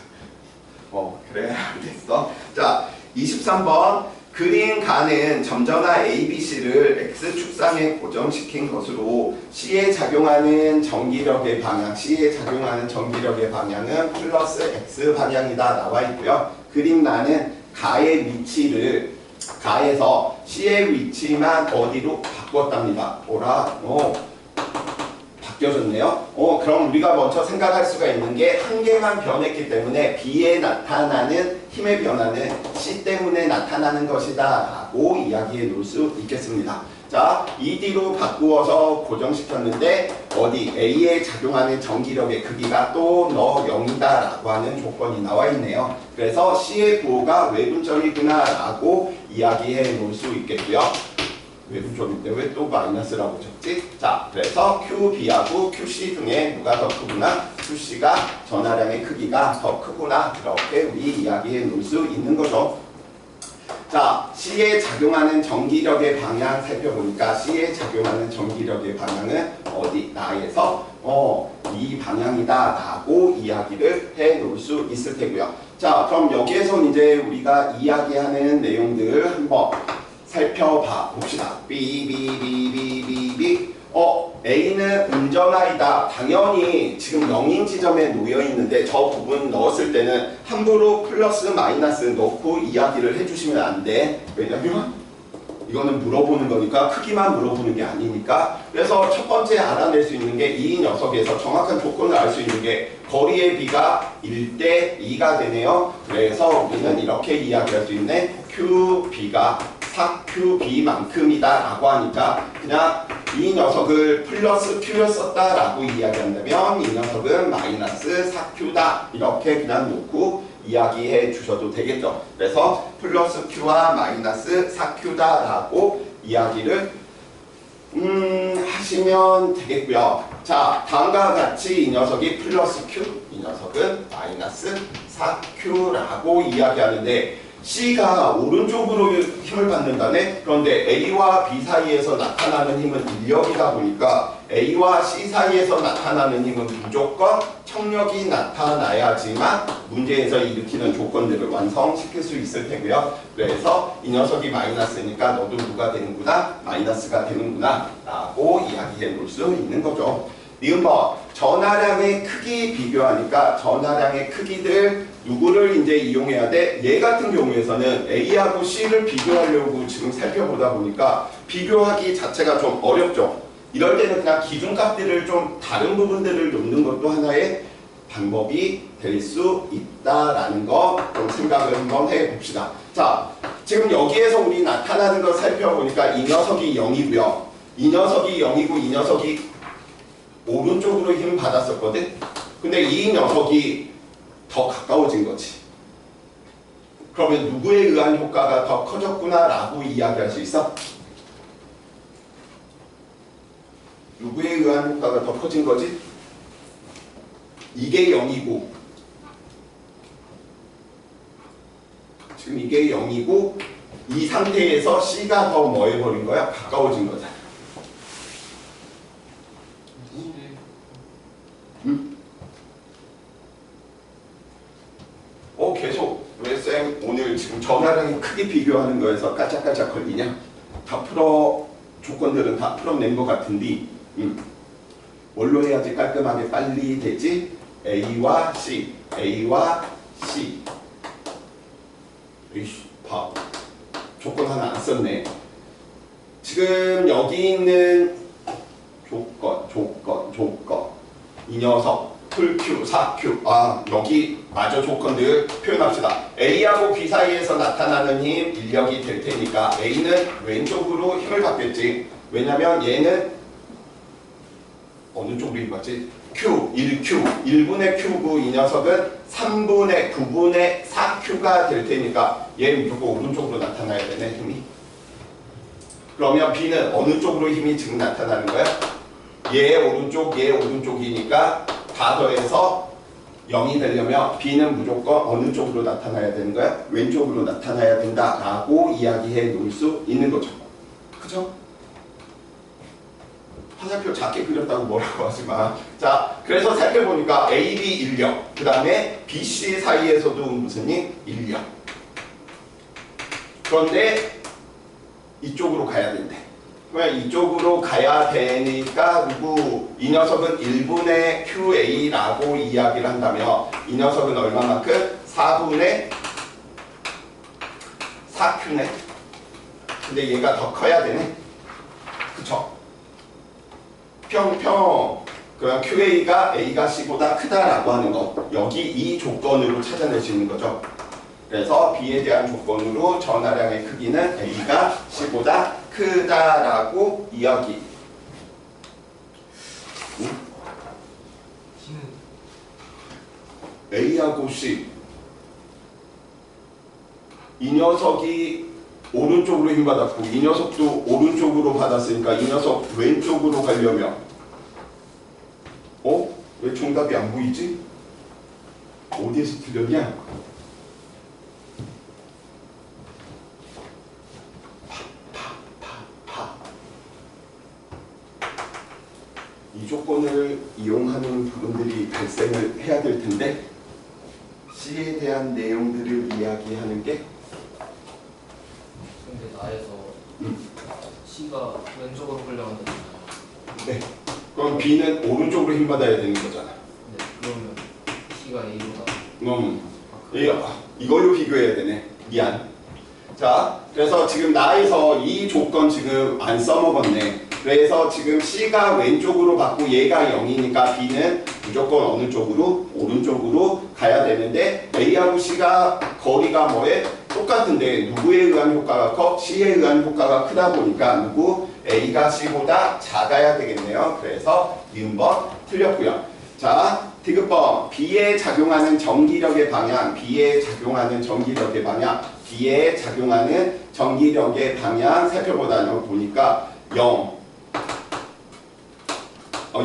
그래, 알겠어. 자, 23번. 그린 가는 점전화 ABC를 X축상에 고정시킨 것으로 C에 작용하는 전기력의 방향은 플러스 X 방향이다 나와 있고요. 그림 나는 가의 위치를 가에서 C의 위치만 어디로 바꿨답니다. 바뀌어졌네요. 그럼 우리가 먼저 생각할 수가 있는 게 한 개만 변했기 때문에 B에 나타나는 힘의 변화는 C 때문에 나타나는 것이다 라고 이야기해 놓을 수 있겠습니다. 자, ED로 바꾸어서 고정시켰는데 어디 A에 작용하는 전기력의 크기가 또 너 0이다 라고 하는 조건이 나와 있네요. 그래서 C의 부호가 외분점이구나 라고 이야기해 놓을 수 있겠고요. 외분점인데 왜 또 마이너스라고 적지? 자, 그래서 QB하고 QC 중에 누가 더 크구나? QC가 전하량의 크기가 더 크구나. 이렇게 우리 이야기해 놓을 수 있는 거죠. 자, C에 작용하는 전기력의 방향 살펴보니까 C에 작용하는 전기력의 방향은 어디? 나에서 이 방향이다 라고 이야기를 해 놓을 수 있을 테고요. 자, 그럼 여기에서 이제 우리가 이야기하는 내용들 한번 살펴봐 봅시다. 삐 A는 운전하이다. 당연히 지금 0인 지점에 놓여 있는데 저 부분 넣었을 때는 함부로 플러스 마이너스 넣고 이야기를 해주시면 안 돼. 왜냐면 이거는 물어보는 거니까 크기만 물어보는 게 아니니까. 그래서 첫 번째 알아낼 수 있는 게 이 녀석에서 정확한 조건을 알 수 있는 게 거리의 B가 1대 2가 되네요. 그래서 우리는 이렇게 이야기할 수 있네. QB가 4QB만큼이다 라고 하니까 그냥 이 녀석을 플러스 Q를 썼다 라고 이야기한다면 이 녀석은 마이너스 4Q다 이렇게 그냥 놓고 이야기해 주셔도 되겠죠. 그래서 플러스 Q와 마이너스 4Q다 라고 이야기를 하시면 되겠고요. 자, 다음과 같이 이 녀석이 플러스 Q, 이 녀석은 마이너스 4Q라고 이야기하는데 C가 오른쪽으로 힘을 받는다네? 그런데 A와 B 사이에서 나타나는 힘은 인력이다 보니까 A와 C 사이에서 나타나는 힘은 무조건 청력이 나타나야지만 문제에서 일으키는 조건들을 완성시킬 수 있을 테고요. 그래서 이 녀석이 마이너스니까 너도 누가 되는구나? 마이너스가 되는구나 라고 이야기해 놓을 수 있는 거죠. 니은번 전하량의 크기 비교하니까 전하량의 크기들 누구를 이제 이용해야 돼? 얘 같은 경우에서는 A하고 C를 비교하려고 지금 살펴보다 보니까 비교하기 자체가 좀 어렵죠. 이럴 때는 그냥 기준값들을 좀 다른 부분들을 놓는 것도 하나의 방법이 될 수 있다라는 거 좀 생각을 한번 해봅시다. 자, 지금 여기에서 우리 나타나는 걸 살펴보니까 이 녀석이 0이고요. 이 녀석이 0이고 이 녀석이 오른쪽으로 힘 받았었거든. 근데 이 녀석이 더 가까워진 거지. 그러면 누구에 의한 효과가 더 커졌구나 라고 이야기할 수 있어? 누구에 의한 효과가 더 커진 거지? 이게 0이고 지금 이게 0이고 이 상태에서 C가 더 뭐 해버린 거야? 가까워진 거잖아. 응? 계속 왜 쌤 오늘 지금 전화랑 크게 비교하는 거에서 까짝까짝 걸리냐? 다 풀어 조건들은 다 풀어낸 것 같은데 뭘로 해야지 깔끔하게 빨리 되지? A와 C, A와 C. 이씨, 봐. 조건 하나 안 썼네. 지금 여기 있는 조건. 이 녀석, 풀Q, 4Q. 여기 마저 조건들 표현합시다. A하고 B 사이에서 나타나는 힘, 인력이 될 테니까 A는 왼쪽으로 힘을 받겠지. 왜냐면 얘는 어느 쪽으로 힘 받지? Q, 1Q, 1분의 Q고 이 녀석은 3분의 9분의 4Q가 될 테니까 얘는 무조건 오른쪽으로 나타나야 되네, 힘이. 그러면 B는 어느 쪽으로 힘이 지금 나타나는 거야? 얘 오른쪽, 얘 오른쪽이니까 다 더해서 0이 되려면 B는 무조건 어느 쪽으로 나타나야 되는 거야? 왼쪽으로 나타나야 된다라고 이야기해 놓을 수 있는 거죠. 그죠? 화살표 작게 그렸다고 뭐라고 하지 마. 자, 그래서 살펴보니까 A, B 인력, 그 다음에 B, C 사이에서도 무슨 일? 인력. 그런데 이쪽으로 가야 된대. 그러면 이쪽으로 가야 되니까 이 녀석은 1분의 QA라고 이야기를 한다면 이 녀석은 얼마만큼? 4분의 4Q네. 근데 얘가 더 커야 되네. 그쵸? 그럼 QA가 A가 C보다 크다라고 하는 거. 여기 이 조건으로 찾아낼 수 있는 거죠. 그래서 B에 대한 조건으로 전하량의 크기는 A가 C보다 크다라고 이야기. A하고 C. 이 녀석이 오른쪽으로 힘받았고 이 녀석도 오른쪽으로 받았으니까 이 녀석 왼쪽으로 가려면 왜 정답이 안 보이지? 어디에서 틀렸냐? 이 조건을 이용하는 부분들이 발생을 해야 될 텐데 C에 대한 내용들을 이야기하는 게 근데 나에서 C가 왼쪽으로 끌려간다. 네. 그럼 B는 오른쪽으로 힘받아야 되는 거잖아. 네. 그러면 C가 A보다. 이걸로 비교해야 되네. 미안. 자, 그래서 지금 나에서 이 조건 지금 안 써먹었네. 그래서 지금 C가 왼쪽으로 받고 얘가 0이니까 B는 무조건 어느 쪽으로? 오른쪽으로 가야 되는데 A하고 C가 거리가 뭐에? 똑같은데 누구에 의한 효과가 커? C에 의한 효과가 크다 보니까 A가 C보다 작아야 되겠네요. 그래서 니은번 틀렸고요. 자, 디귿번 B에 작용하는 전기력의 방향, B에 작용하는 전기력의 방향, B에 작용하는 전기력의 방향 살펴보다 보니까 0.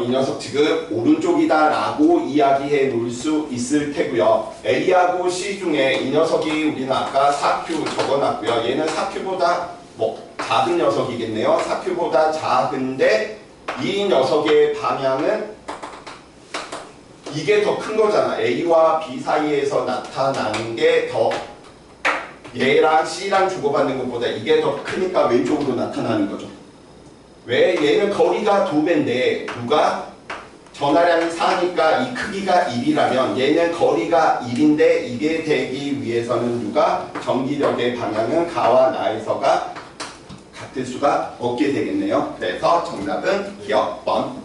이 녀석 지금 오른쪽이다 라고 이야기해 놓을 수 있을 테고요. A하고 C 중에 이 녀석이 우리는 아까 4Q 적어놨고요. 얘는 4Q보다 작은 녀석이겠네요. 4Q보다 작은데 이 녀석의 방향은 이게 더 큰 거잖아. A와 B 사이에서 나타나는 게 더 얘랑 C랑 주고받는 것보다 이게 더 크니까 왼쪽으로 나타나는 거죠. 왜? 얘는 거리가 2배인데 누가? 전하량이 4니까 이 크기가 1이라면 얘는 거리가 1인데 이게 되기 위해서는 누가? 전기력의 방향은 가와 나에서가 같을 수가 없게 되겠네요. 그래서 정답은 기억번.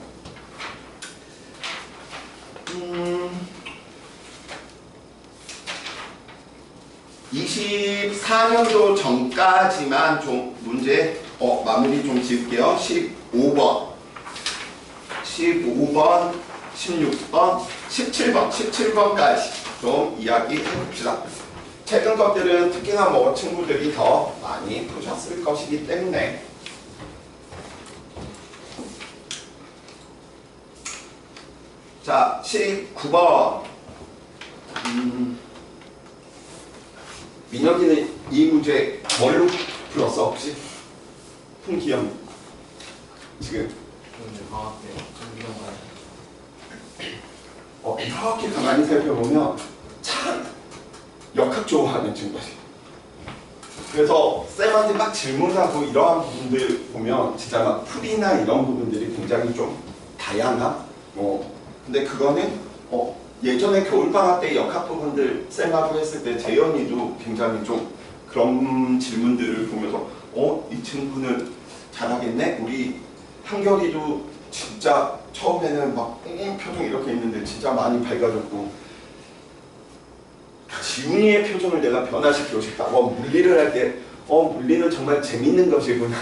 24년도 전까지만 좀 문제 마무리 좀 지을게요. 15번, 16번, 17번까지 좀 이야기해 봅시다. 최근 것들은 특히나 뭐 친구들이 더 많이 푸셨을 것이기 때문에. 자, 19번. 민혁이는 이 문제 뭘로 풀었어 혹시? 풍기형 지금 오늘 방학 때 준비한 거 이렇게 가만히 살펴보면 참 역학 좋아하는 친구지. 그래서 쌤한테 막 질문하고 이러한 부분들 보면 진짜 막 풀이나 이런 부분들이 굉장히 좀 다양한 근데 그거는 예전에 겨울방학 때 역학 부분들 쌤하고 했을 때 재현이도 굉장히 좀 그런 질문들을 보면서 이 친구는 잘하겠네? 우리 한결이도 진짜 처음에는 막 표정 이렇게 있는데 진짜 많이 밝아졌고 지훈이의 표정을 내가 변화시키고 싶다. 물리를 할 때 물리는 정말 재밌는 것이구나.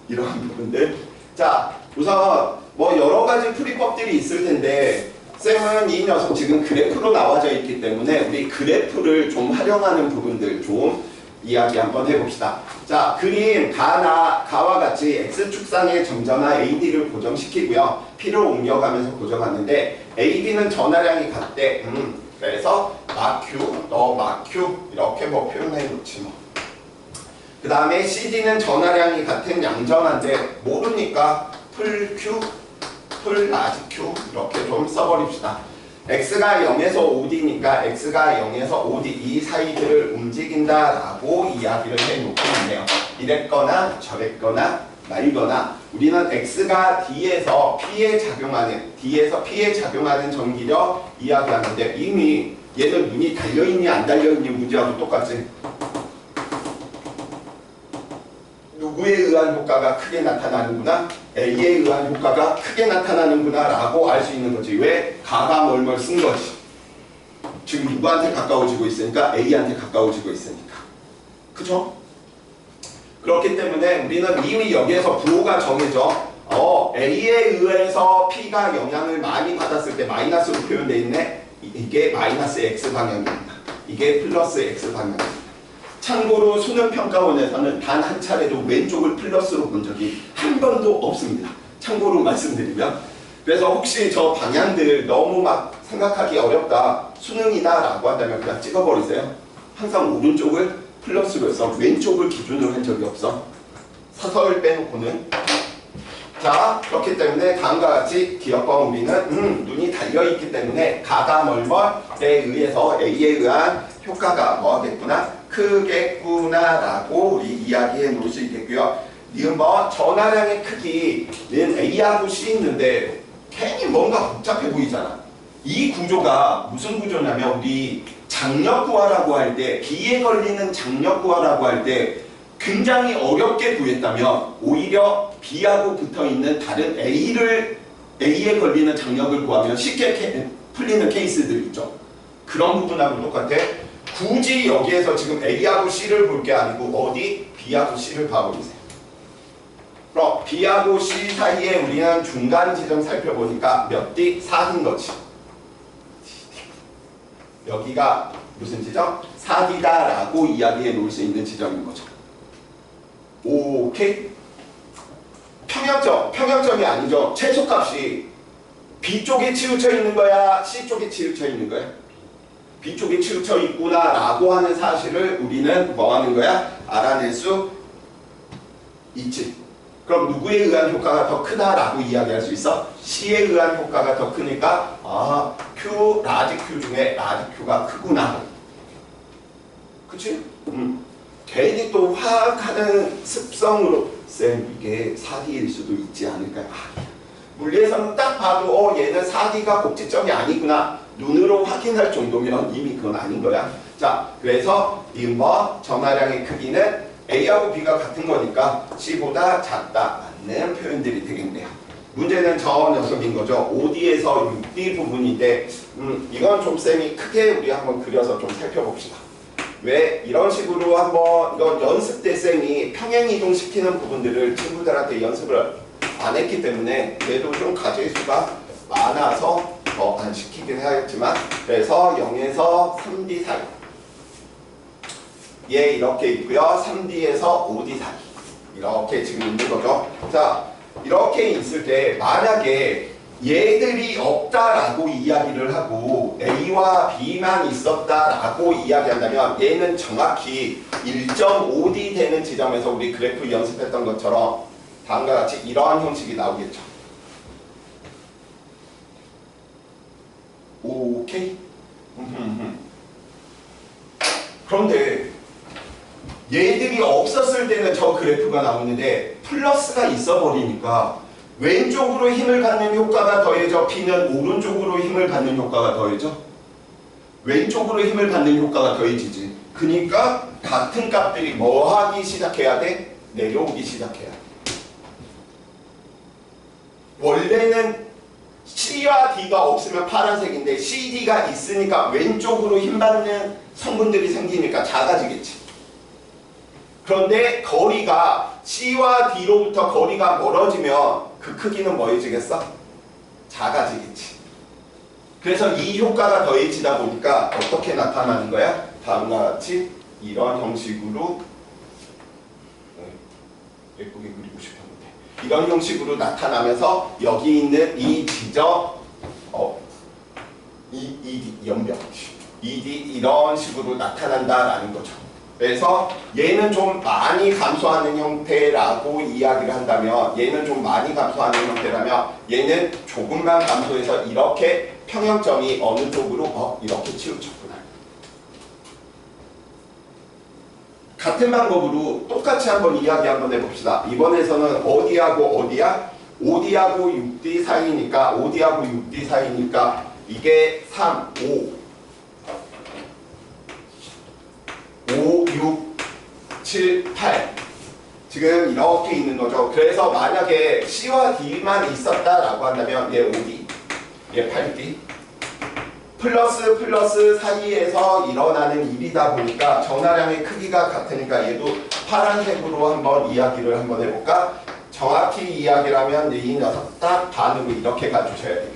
이런 부분들. 자, 우선 뭐 여러 가지 풀이법들이 있을 텐데 쌤은 이 녀석 지금 그래프로 나와져 있기 때문에 우리 그래프를 좀 활용하는 부분들 좀 이야기 한번 해봅시다. 자, 그림 가와 같이 X축상의 점전화 AD를 고정시키고요. P를 옮겨가면서 고정하는데 AB는 전하량이 같대. 그래서 마Q, 너 마Q 이렇게 뭐 표현해 놓지 뭐. 그 다음에 CD는 전하량이 같은 양전한데 모르니까 풀 Q, 풀 라지 Q 이렇게 좀 써버립시다. X가 0에서 5D니까 X가 0에서 5D 이 사이들을 움직인다라고 이야기를 해놓고 있네요. 이랬거나 저랬거나 말거나 우리는 X가 D에서 P에 작용하는 전기력 이야기하는데 이미 얘는 눈이 달려있니 안 달려있니 문제하고 똑같지. 누구에 의한 효과가 크게 나타나는구나, A에 의한 효과가 크게 나타나는구나 라고 알 수 있는 거지. 왜? 가가 뭘뭘 쓴 거지. 지금 누구한테 가까워지고 있으니까 A한테 가까워지고 있으니까. 그죠? 그렇기 때문에 우리는 이미 여기에서 부호가 정해져. A에 의해서 P가 영향을 많이 받았을 때 마이너스로 표현되어 있네. 이게 마이너스 X 방향입니다. 이게 플러스 X 방향입니다. 참고로 수능평가원에서는 단 한 차례도 왼쪽을 플러스로 본 적이 한 번도 없습니다. 참고로 말씀드리면. 그래서 혹시 저 방향들 너무 막 생각하기 어렵다, 수능이다 라고 한다면 그냥 찍어버리세요. 항상 오른쪽을 플러스로 해서 왼쪽을 기준으로 한 적이 없어. 사설 빼놓고는. 자, 그렇기 때문에 다음과 같이 기억과 우리는 눈이 달려있기 때문에 가가 뭘뭐에 의해서 A에 의한 효과가 뭐 하겠구나? 크겠구나 라고 우리 이야기해 놓을 수 있겠고요. 니은 뭐 전하량의 크기는 A하고 C 있는데 괜히 뭔가 복잡해 보이잖아. 이 구조가 무슨 구조냐면 우리 장력 구하라고 할 때, B에 걸리는 장력 구하라고 할 때 굉장히 어렵게 구했다면 오히려 B하고 붙어있는 다른 A에 걸리는 장력을 구하면 쉽게 풀리는 케이스들 있죠. 그런 부분하고 똑같아. 굳이 여기에서 지금 A하고 C를 볼 게 아니고 어디? B하고 C를 봐버리세요. 그럼 B하고 C 사이에 우리는 중간 지점 살펴보니까 몇 D? 4D인 거지. 여기가 무슨 지점? 4D다 라고 이야기해 놓을 수 있는 지점인 거죠. 오케이? 평형점이 아니죠. 최소값이 B쪽에 치우쳐 있는 거야? C쪽에 치우쳐 있는 거야? B쪽에 치우쳐 있구나 라고 하는 사실을 우리는 뭐 하는 거야? 알아낼 수 있지. 그럼 누구에 의한 효과가 더 크다라고 이야기할 수 있어? C에 의한 효과가 더 크니까 Q, 라지 Q 중에 라지 Q가 크구나. 그치? 괜히 또 화학하는 습성으로 쌤 이게 4D일 수도 있지 않을까요? 물리에서는 딱 봐도 얘는 4D가 꼭지점이 아니구나 눈으로 확인할 정도면 이미 그건 아닌 거야. 자, 그래서 이뭐 전하량의 크기는 A하고 B가 같은 거니까 C보다 작다 맞는 표현들이 되겠네요. 문제는 저 녀석인 거죠. 5D에서 6D 부분인데 이건 좀 쌤이 크게 우리 한번 그려서 좀 살펴봅시다. 왜 이런 식으로 한번 이건 연습 때 쌤이 평행이동 시키는 부분들을 친구들한테 연습을 안 했기 때문에 그래도 좀 가지수가 많아서 더 안 시키긴 해야겠지만 그래서 0에서 3D 사이 얘 이렇게 있고요. 3D에서 5D 사이. 이렇게 지금 있는 거죠. 자, 이렇게 있을 때 만약에 얘들이 없다라고 이야기를 하고 A와 B만 있었다라고 이야기한다면 얘는 정확히 1.5D 되는 지점에서 우리 그래프 연습했던 것처럼 다음과 같이 이러한 형식이 나오겠죠. 오케이? 그런데 얘들이 없었을 때는 저 그래프가 나오는데 플러스가 있어버리니까 왼쪽으로 힘을 받는 효과가 더해져 B는 오른쪽으로 힘을 받는 효과가 더해져 왼쪽으로 힘을 받는 효과가 더해지지. 그러니까 같은 값들이 뭐 하기 시작해야 돼? 내려오기 시작해야 돼. 원래는 C와 D가 없으면 파란색인데 CD가 있으니까 왼쪽으로 힘 받는 성분들이 생기니까 작아지겠지. 그런데 거리가 C와 D로부터 거리가 멀어지면 그 크기는 뭐해지겠어? 작아지겠지. 그래서 이 효과가 더해지다 보니까 어떻게 나타나는 거야? 다음과 같이 이런 형식으로 예쁘게 그리고 싶었는데 이런 형식으로 나타나면서 여기 있는 이 지점 이 연변 ED 이런 식으로 나타난다라는 거죠. 그래서 얘는 좀 많이 감소하는 형태라고 이야기를 한다면 얘는 좀 많이 감소하는 형태라면 얘는 조금만 감소해서 이렇게 평형점이 어느 쪽으로 이렇게 치우쳤구나. 같은 방법으로 똑같이 한번 이야기 한번 해봅시다. 이번에서는 어디하고 어디야? 5D하고 6D 사이니까 5D하고 6D 사이니까 이게 3, 5, 6, 7, 8 지금 이렇게 있는 거죠. 그래서 만약에 C와 D만 있었다라고 한다면 얘 5D, 얘 8D 플러스 사이에서 일어나는 일이다 보니까 전하량의 크기가 같으니까 얘도 파란색으로 한번 이야기를 한번 해볼까? 정확히 이야기를 하면 이 녀석 딱 반으로 이렇게 가주셔야 되겠죠.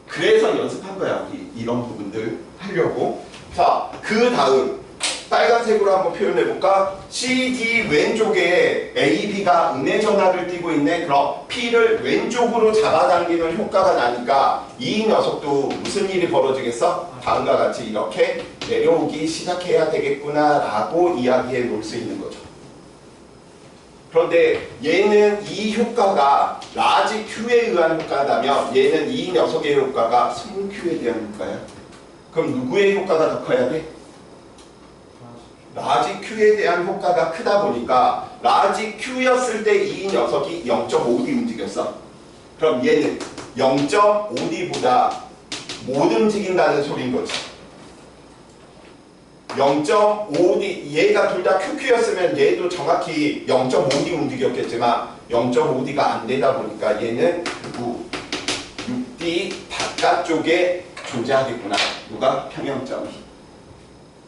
그래서 연습한 거야 우리 이런 부분들 하려고. 자, 그 다음 빨간색으로 한번 표현해볼까? CD 왼쪽에 AB가 음의 전하를 띠고 있네. 그럼 P를 왼쪽으로 잡아당기는 효과가 나니까 이 녀석도 무슨 일이 벌어지겠어? 다음과 같이 이렇게 내려오기 시작해야 되겠구나 라고 이야기해 놓을 수 있는 거죠. 그런데 얘는 이 효과가 라지 Q에 의한 효과라면 얘는 이 녀석의 효과가 스몰 Q에 대한 효과야. 그럼 누구의 효과가 더 커야 돼? 라지 Q에 대한 효과가 크다 보니까 라지 Q였을 때 이 녀석이 0.5D 움직였어. 그럼 얘는 0.5D보다 못 움직인다는 소린 거지. 0.5D 얘가 둘 다 QQ였으면 얘도 정확히 0.5D 움직였겠지만 0.5D가 안 되다 보니까 얘는 6D 바깥쪽에 존재하겠구나. 누가? 평형점이.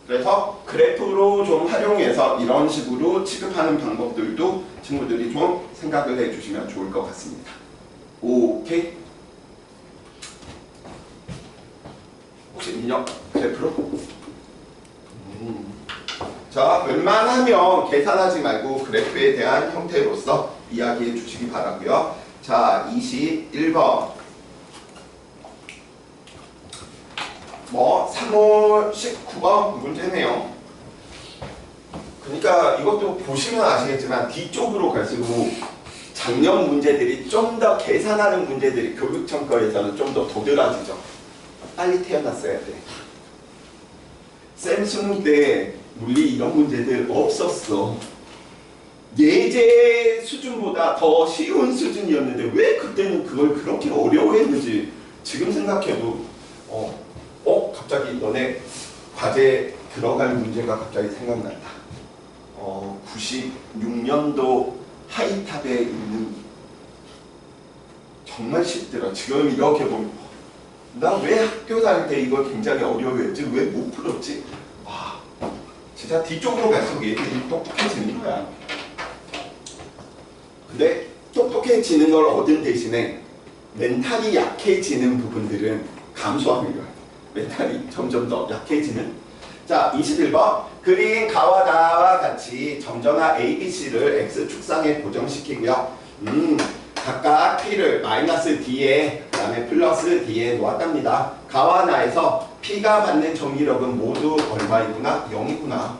그래서 그래프로 좀 활용해서 이런 식으로 취급하는 방법들도 친구들이 좀 생각을 해주시면 좋을 것 같습니다. 오케이? 혹시 인력 그래프로? 자, 웬만하면 계산하지 말고 그래프에 대한 형태로서 이야기해 주시기 바라고요. 자, 21번. 3월 19번 문제네요. 그러니까 이것도 보시면 아시겠지만 뒤쪽으로 갈수록 작년 문제들이 좀 더 계산하는 문제들이 교육청 거에서는 좀 더 도드라지죠. 빨리 태어났어야 돼. 쌤 수능 때 물리 이런 문제들 없었어. 예제 수준보다 더 쉬운 수준이었는데 왜 그때는 그걸 그렇게 어려워했는지 지금 생각해도 갑자기 너네 과제 들어갈 문제가 갑자기 생각난다. 96년도 하이탑에 있는 정말 쉽더라. 지금 이렇게 보면 나 왜 학교 다닐 때 이걸 굉장히 어려워했지? 왜 못 풀었지? 와, 진짜 뒤쪽으로 갈수록 얘들이 똑똑해지는 거야. 근데 똑똑해지는 걸 얻은 대신에 멘탈이 약해지는 부분들은 감소하는 거야. 멘탈이 점점 더 약해지는. 자, 21번. 그린 가와 나와 같이 점전화 ABC를 X축상에 고정시키고요. 각각 P를 마이너스 D에 그 다음에 플러스 D에 놓았답니다. 가와 나에서 P가 받는 전기력은 모두 얼마이구나? 0이구나.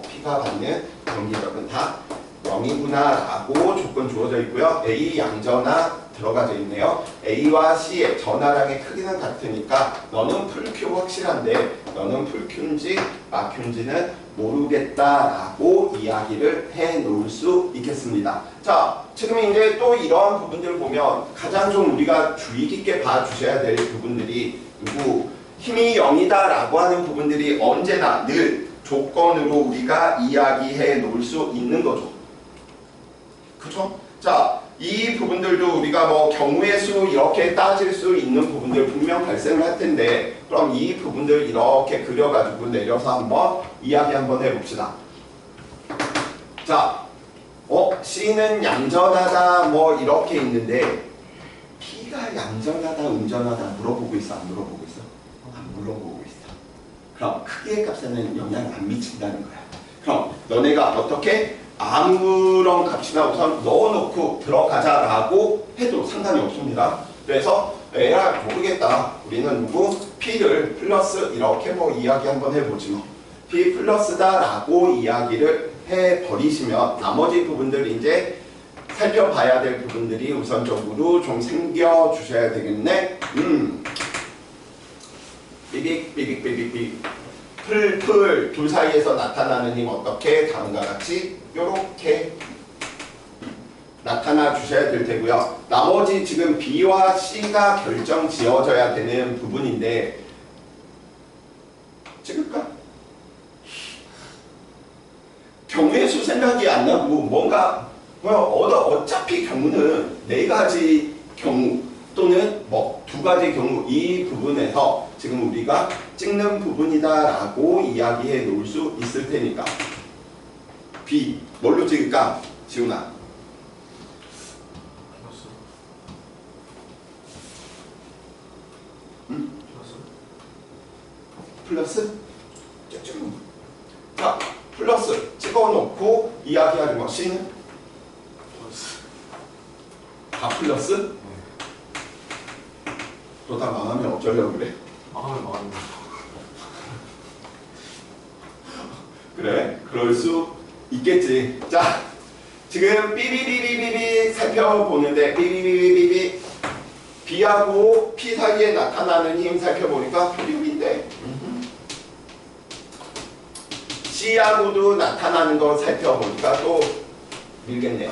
P가 받는 전기력은 다 0이구나 라고 조건 주어져 있고요. A 양전화 들어가져 있네요. A와 C의 전하량의 크기는 같으니까 너는 풀Q 확실한데 너는 풀Q인지 막Q인지는 모르겠다라고 이야기를 해 놓을 수 있겠습니다. 자, 지금 이제 또 이러한 부분들을 보면 가장 좀 우리가 주의 깊게 봐주셔야 될 부분들이 누구 힘이 0이다라고 하는 부분들이 언제나 늘 조건으로 우리가 이야기해 놓을 수 있는 거죠. 그죠? 자, 이 부분들도 우리가 뭐 경우의 수 이렇게 따질 수 있는 부분들 분명 발생을 할 텐데 그럼 이 부분들 이렇게 그려가지고 내려서 한번 이야기 한번 해봅시다. 자, C는 양전하다 뭐 이렇게 있는데 P가 양전하다 음전하다 물어보고 있어 안 물어보고 있어? 안 물어보고 있어. 그럼 크기의 값에는 영향 안 미친다는 거야. 그럼 너네가 어떻게 아무런 값이나 우선 넣어놓고 들어가자라고 해도 상관이 없습니다. 그래서 에라 모르겠다. 우리는 누구 P를 플러스 이렇게 뭐 이야기 한번 해보지 뭐. P 플러스다라고 이야기를 해버리시면 나머지 부분들 이제 살펴봐야 될 부분들이 우선적으로 좀 생겨주셔야 되겠네. 삐빅 풀 둘 사이에서 나타나는 힘 어떻게? 다음과 같이 요렇게 나타나 주셔야 될 테고요. 나머지 지금 B와 C가 결정 지어져야 되는 부분인데 찍을까? 경우의 수 생각이 안 나고 뭔가 어차피 경우는 네 가지 경우 또는 뭐 두 가지 경우 이 부분에서 지금 우리가 찍는 부분이다라고 이야기해 놓을 수 있을 테니까 B 뭘로 찍을까? 지훈아. 플러스? 자, 플러스 찍어놓고 이야기하는 거 C는? 다 플러스? 그러다 망하면 어쩌려고 그래? 망하면 그래, 그럴 수 있겠지. 자, 지금 삐비비비비비 살펴보는데 삐비비비비비 B하고 P 사이에 나타나는 힘 살펴보니까 표류인데 C하고도 나타나는 거 살펴보니까 또 밀겠네요.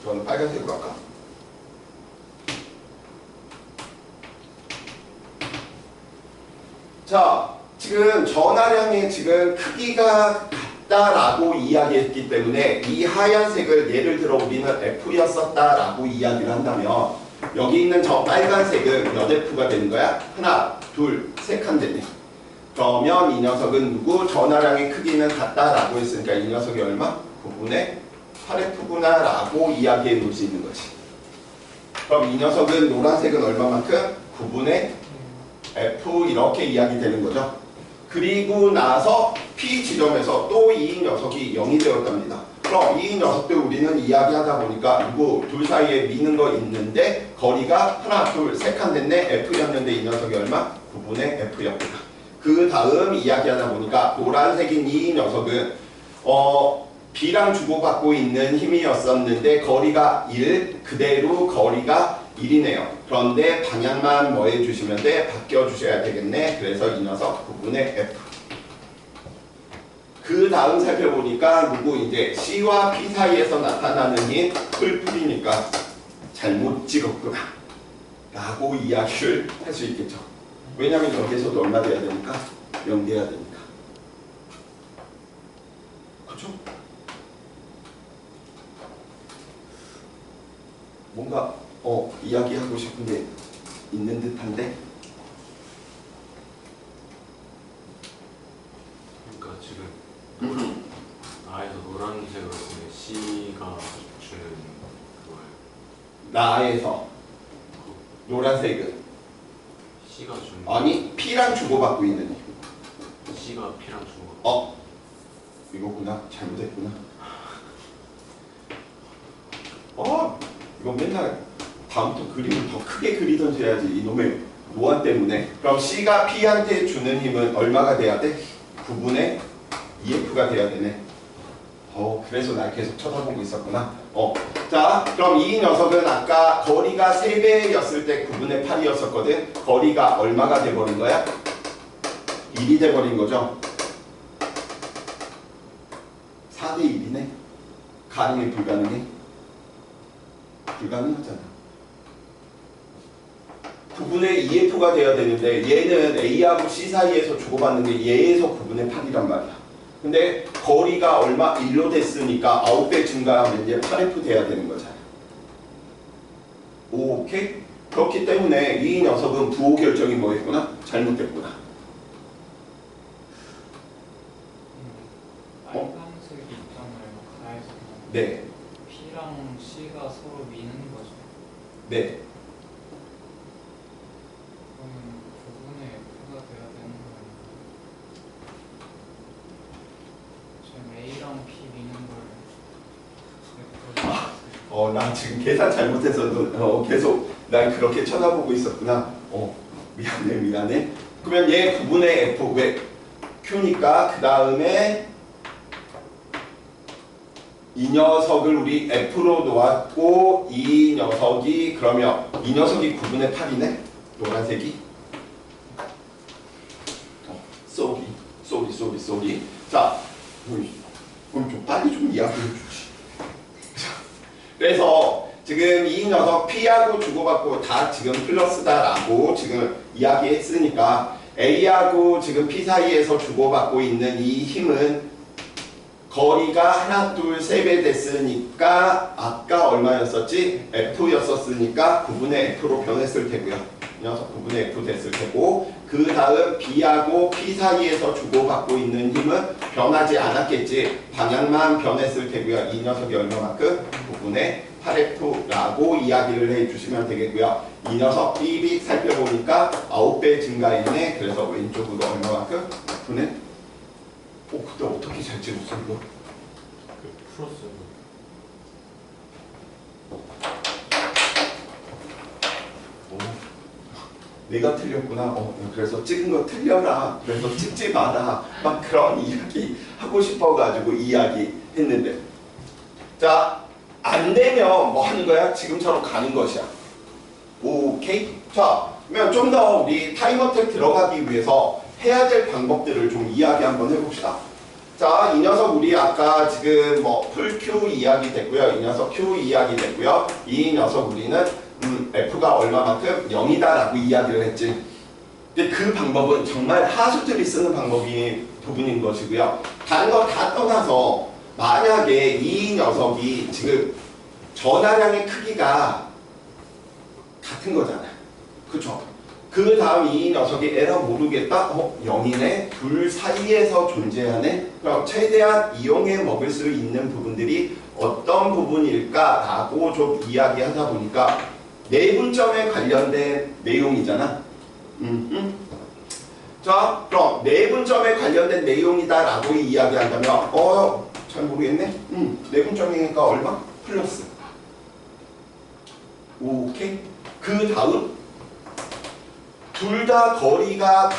저는 빨간색으로 할까? 자, 지금 전하량의 지금 크기가 같다라고 이야기했기 때문에 이 하얀색을 예를 들어 우리는 F였었다라고 이야기를 한다면 여기 있는 저 빨간색은 몇 F가 되는 거야? 하나, 둘, 세 칸 되네. 그러면 이 녀석은 누구? 전하량의 크기는 같다라고 했으니까 이 녀석이 얼마? 9분의 8F구나 라고 이야기해 놓을 수 있는 거지. 그럼 이 녀석은 노란색은 얼마만큼? 9분의 F 이렇게 이야기되는 거죠. 그리고 나서 P 지점에서 또 이 녀석이 0이 되었답니다. 그럼 이 녀석들 우리는 이야기하다 보니까 누구 둘 사이에 미는 거 있는데 거리가 하나, 둘, 세 칸 됐네. F였는데 이 녀석이 얼마? 9분의 F였구나. 그 다음 이야기하다 보니까 노란색인 이 녀석은 B랑 주고받고 있는 힘이었었는데 거리가 1, 그대로 거리가 1이네요. 그런데 방향만 뭐 해주시면 돼? 바뀌어주셔야 되겠네. 그래서 이 녀석 9분의 F. 그 다음 살펴보니까 누구 이제 C와 P 사이에서 나타나는 힘 풀풀이니까 잘못 찍었구나 라고 이야기를 할 수 있겠죠. 왜냐하면 여기에서도 얼마 돼야 되니까? 0 돼야 되니까. 그렇죠? 뭔가 이야기하고 싶은 게 있는 듯한데 그러니까 지금 나에서 노란색으로 쓰면 C가 주는 그걸 나에서 노란색은 C가 주는 아니 P랑 주고받고 있는 힘. C가 P랑 준 거. 이거구나. 잘못했구나. 이거 맨날 다음부터 그림을 더 크게 그리던지 해야지. 이놈의 노안 때문에. 그럼 C가 P한테 주는 힘은 얼마가 돼야 돼? 9분의 EF가 돼야 되네. 그래서 날 계속 쳐다보고 있었구나. 자, 그럼 이 녀석은 아까 거리가 3배였을 때 9분의 8이었었거든. 거리가 얼마가 돼버린 거야? 1이 돼버린 거죠. 4대 1이네. 가능해, 불가능해? 불가능하잖아. 9분의 EF가 돼야 되는데 얘는 A하고 C 사이에서 주고받는 게 얘에서 9분의 8이란 말이야. 근데 거리가 얼마 1로 됐으니까 9배 증가하면 이제 8F 돼야 되는 거잖아. 오케이? 그렇기 때문에 이 녀석은 부호 결정이 뭐였구나? 잘못됐구나. 빨간색이 있잖아요. 가에서. 네. P랑 C가 서로 미는 거죠. 네. 그러면 9분의 F가 돼야 되는 거예요. 지금 A랑 P 미는 걸 나 지금 계산 잘못해서 계속 날 그렇게 쳐다보고 있었구나. 미안해. 그러면 얘 9분의 F 왜? Q니까 그 다음에 이 녀석을 우리 F로 놓았고 이 녀석이 그러면 이 녀석이 9분의 8이네? 노란색이? 쏘리. 자, 그럼 좀 빨리 좀 이야기해 주지. 그래서 지금 이 녀석 P하고 주고받고 다 지금 플러스다라고 지금 이야기했으니까 A하고 지금 P 사이에서 주고받고 있는 이 힘은 거리가 하나, 둘, 3배 됐으니까 아까 얼마였었지? F였었으니까 9분의 F로 변했을 테고요. 이 녀석 9분의 F 됐을 테고 그 다음 B하고 P 사이에서 주고받고 있는 힘은 변하지 않았겠지. 방향만 변했을 테고요. 이 녀석이 얼마만큼? 9분의 8F라고 이야기를 해주시면 되겠고요. 이 녀석 삐빅 살펴보니까 9배 증가했네. 그래서 왼쪽으로 얼마만큼? F는? 그때 어떻게 잘 찍었어 이거? 풀었어요. 내가 틀렸구나. 그래서 찍은 거 틀려라. 그래서 찍지 마라. 막 그런 이야기 하고 싶어가지고 이야기 했는데. 자, 안 되면 뭐 하는 거야? 지금처럼 가는 것이야. 오케이? 자, 그러면 좀 더 우리 타임어택 들어가기 위해서 해야 될 방법들을 좀 이야기 한번 해봅시다. 자, 이 녀석 우리 아까 지금 뭐 풀 Q 이야기 됐고요. 이 녀석 Q 이야기 됐고요. 이 녀석 우리는 F가 얼마만큼 0이다라고 이야기를 했지. 근데 그 방법은 정말 하수들이 쓰는 방법이 부분인 것이고요. 다른 거 다 떠나서 만약에 이 녀석이 지금 전하량의 크기가 같은 거잖아요. 그쵸? 그 다음 이 녀석이 에라 모르겠다? 0이네? 둘 사이에서 존재하네? 그럼 최대한 이용해 먹을 수 있는 부분들이 어떤 부분일까라고 좀 이야기하다 보니까 내분점에 관련된 내용이잖아. 자, 그럼 내분점에 관련된 내용이다라고 이야기한다면 잘 모르겠네? 내분점이니까 얼마? 플러스. 오케이? 그 다음 둘 다 거리가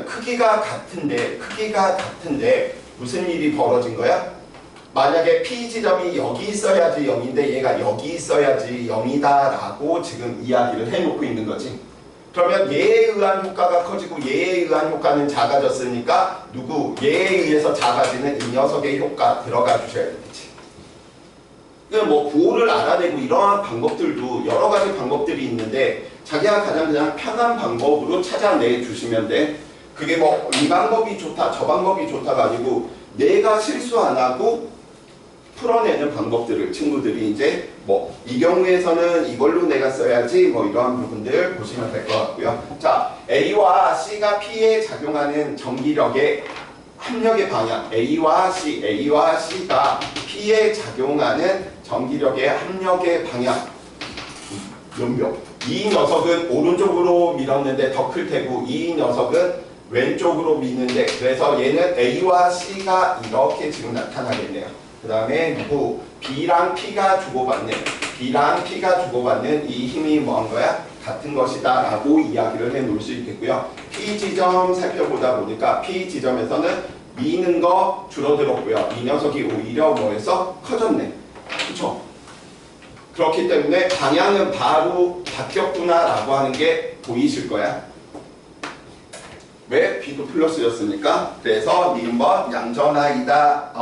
크기가 같은데 무슨 일이 벌어진 거야? 만약에 P 지점이 여기 있어야지 0인데 얘가 여기 있어야지 0이다라고 지금 이야기를 해놓고 있는 거지. 그러면 얘에 의한 효과가 커지고 얘에 의한 효과는 작아졌으니까 얘에 의해서 작아지는 이 녀석의 효과 들어가 주셔야 되겠지. 뭐 구호를 알아내고 이러한 방법들도 여러 가지 방법들이 있는데 자기가 가장 그냥 편한 방법으로 찾아내 주시면 돼. 그게 뭐 이 방법이 좋다 저 방법이 좋다가 아니고 내가 실수 안 하고 풀어내는 방법들을 친구들이 이제 뭐 이 경우에서는 이걸로 내가 써야지 뭐 이러한 부분들 보시면 될 것 같고요. 자, A와 C가 P에 작용하는 전기력의 합력의 방향 A와 C가 P에 작용하는 전기력의 합력의 방향 연병. 이 녀석은 오른쪽으로 밀었는데 더 클 테고 이 녀석은 왼쪽으로 미는데 그래서 얘는 A와 C가 이렇게 지금 나타나겠네요. 그 다음에 누구? B랑 P가 주고받는 B랑 P가 주고받는 이 힘이 뭐한 거야? 같은 것이다 라고 이야기를 해 놓을 수 있겠고요. P 지점 살펴보다 보니까 P 지점에서는 미는 거 줄어들었고요. 이 녀석이 오히려 뭐해서 커졌네. 그쵸? 그렇기 때문에 방향은 바로 바뀌었구나 라고 하는 게 보이실 거야. 왜? B도 플러스였으니까. 그래서 니은번 양전하이다.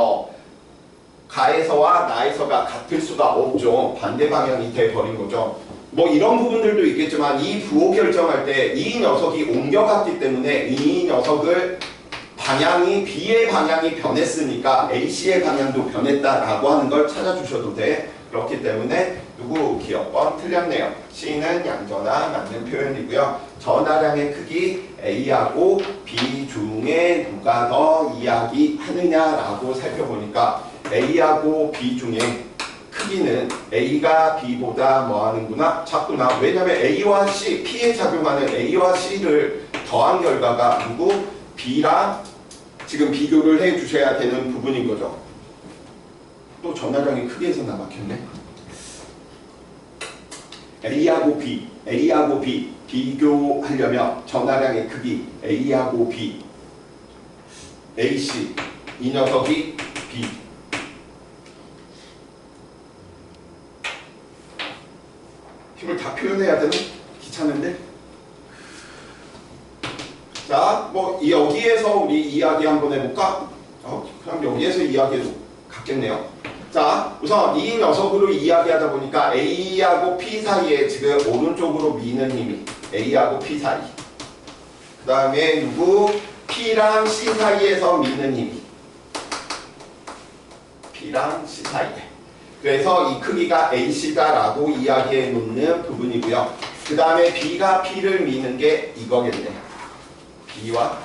가에서와 나에서가 같을 수가 없죠. 반대 방향이 돼버린 거죠. 뭐 이런 부분들도 있겠지만 이 부호 결정할 때 이 녀석이 옮겨갔기 때문에 이 녀석을 방향이 B의 방향이 변했으니까 AC의 방향도 변했다라고 하는 걸 찾아주셔도 돼. 그렇기 때문에 누구 기억번 틀렸네요. C는 양전하 맞는 표현이고요. 전하량의 크기 A하고 B 중에 누가 더 이야기하느냐라고 살펴보니까 A하고 B 중에 크기는 A가 B보다 뭐 하는구나? 작구나. 왜냐면 A와 C, P에 작용하는 A와 C를 더한 결과가 누구? B랑 지금 비교를 해 주셔야 되는 부분인 거죠. 또 전하량이 크게 해서 나 막혔네. A하고 B 비교하려면 전하량의 크기 A하고 B, AC 이 녀석이 B. 힘을 다 표현해야 되는? 귀찮은데? 자, 뭐 여기에서 우리 이야기 한번 해볼까? 그냥 여기에서 이야기해도 같겠네요. 자, 우선 이 녀석으로 이야기하다 보니까 A하고 P 사이에 지금 오른쪽으로 미는 힘이 A하고 P 사이. 그 다음에 누구? P랑 C 사이에서 미는 힘이 P랑 C 사이에. 그래서 이 크기가 AC다라고 이야기해 놓는 부분이고요. 그 다음에 B가 P를 미는 게 이거겠네. B와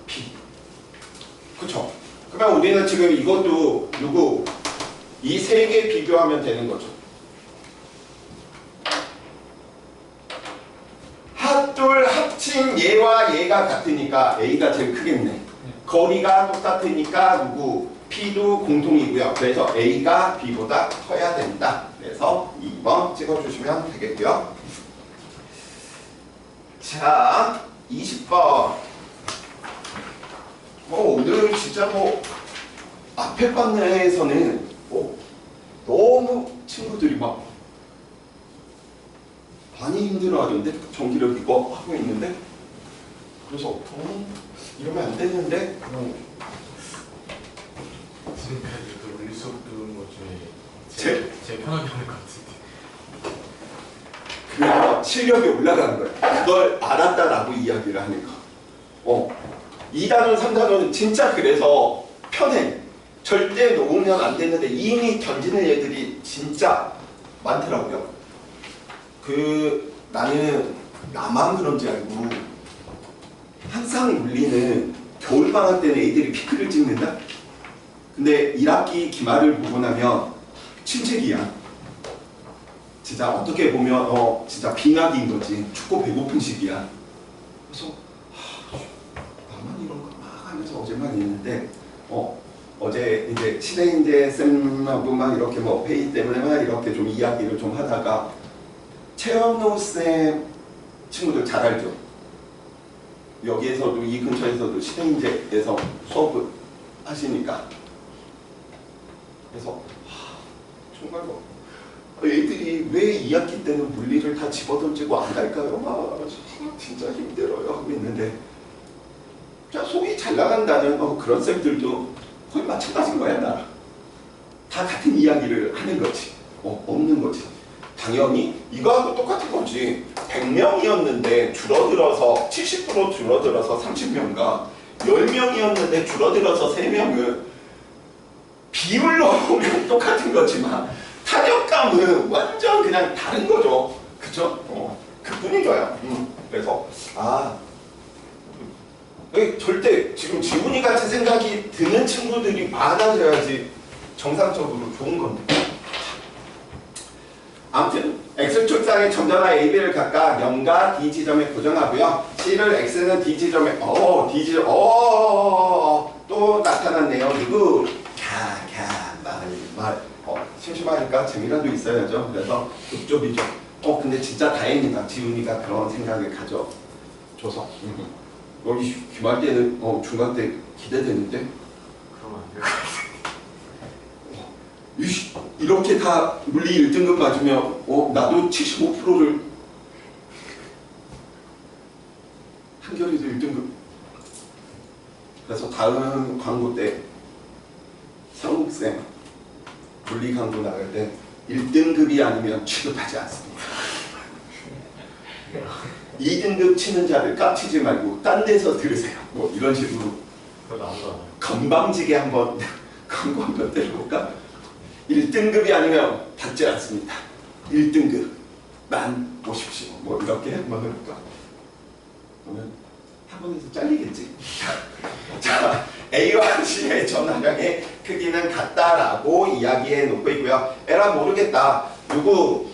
P. 그쵸? 그러면 우리는 지금 이것도 누구? 이 세 개 비교하면 되는 거죠. 핫둘 합친 얘와 얘가 같으니까 A가 제일 크겠네. 거리가 똑같으니까 누구? P도 공통이고요. 그래서 A가 B보다 커야 된다. 그래서 2번 찍어주시면 되겠고요. 자, 20번. 오늘 진짜 앞에 반에서는 너무 친구들이 막 많이 힘들어하던데 전기력 이거 하고 있는데 그래서 이러면 안 되는데 지금까지 우리 수업 들은 것 중에 제일 편하게 하는 것 같은데. 그래서 실력이 올라가는 거야. 그걸 알았다라고 이야기를 하는 거. 2단원, 3단원은 진짜 그래서 편해. 절대 놓으면 안 되는데 이미 던지는 애들이 진짜 많더라고요. 나는 나만 그런지 알고 항상 물리는 겨울방학 때는 애들이 피크를 찍는다? 근데 1학기 기말을 보고 나면 침체기야. 진짜 어떻게 보면 진짜 빙하기인 거지. 춥고 배고픈 시기야. 그래서 나만 이런 거 막 하면서 어제만 있는데 어제 이제 신혜인재 쌤하고 막 이렇게 회의 때문에 막 이렇게 좀 이야기를 좀 하다가 최현우 쌤 친구들 잘 알죠? 여기에서도 이 근처에서도 신혜인재에서 수업을 하시니까 그래서 정말 애들이 왜 2학기 때는 물리를 다 집어던지고 안 갈까요? 막 진짜 힘들어요 하고 있는데 자 속이 잘 나간다는 그런 쌤들도 거의 마찬가지인 거야 나랑 다 같은 이야기를 하는 거지 없는 거지. 당연히 이거하고 똑같은 거지. 100명이었는데 줄어들어서 70% 줄어들어서 30명과 10명이었는데 줄어들어서 3명은 비율로 보면 똑같은 거지만 타격감은 완전 그냥 다른 거죠. 그쵸? 그뿐인 거야. 그래서 절대 지금 지훈이 같이 생각이 드는 친구들이 많아져야지 정상적으로 좋은 건데. 아무튼 X축상의 점전화 AB를 각각 0과 D 지점에 고정하고요. C를 X는 D 지점에 D 지점 또 나타났네요. 누구? 말 심심하니까 재미라도 있어야죠. 그래서 족족이죠. 근데 진짜 다행이다. 지훈이가 그런 생각을 가져줘서. 여기 기말 때는 중간 때 기대되는데. 그러면 안 돼요. 이렇게 다 물리 1등급 맞으면 나도 75%를 한결이도 1등급. 그래서 다음 광고 때 성욱쌤 물리 광고 나갈 때 1등급이 아니면 취급하지 않습니다. 2등급 치는 자를 깝치지 말고 딴 데서 들으세요. 뭐 이런 식으로 그거 나온 거 건방지게 한번 광고 한번 때려볼까? 1등급이 아니면 받지 않습니다. 1등급만 보십시오. 뭐 이렇게 한번 해볼까? 그러면 학원에서 잘리겠지? 자, A와 C의 전화량의 크기는 같다라고 이야기해 놓고 있고요. 에라 모르겠다. 누구?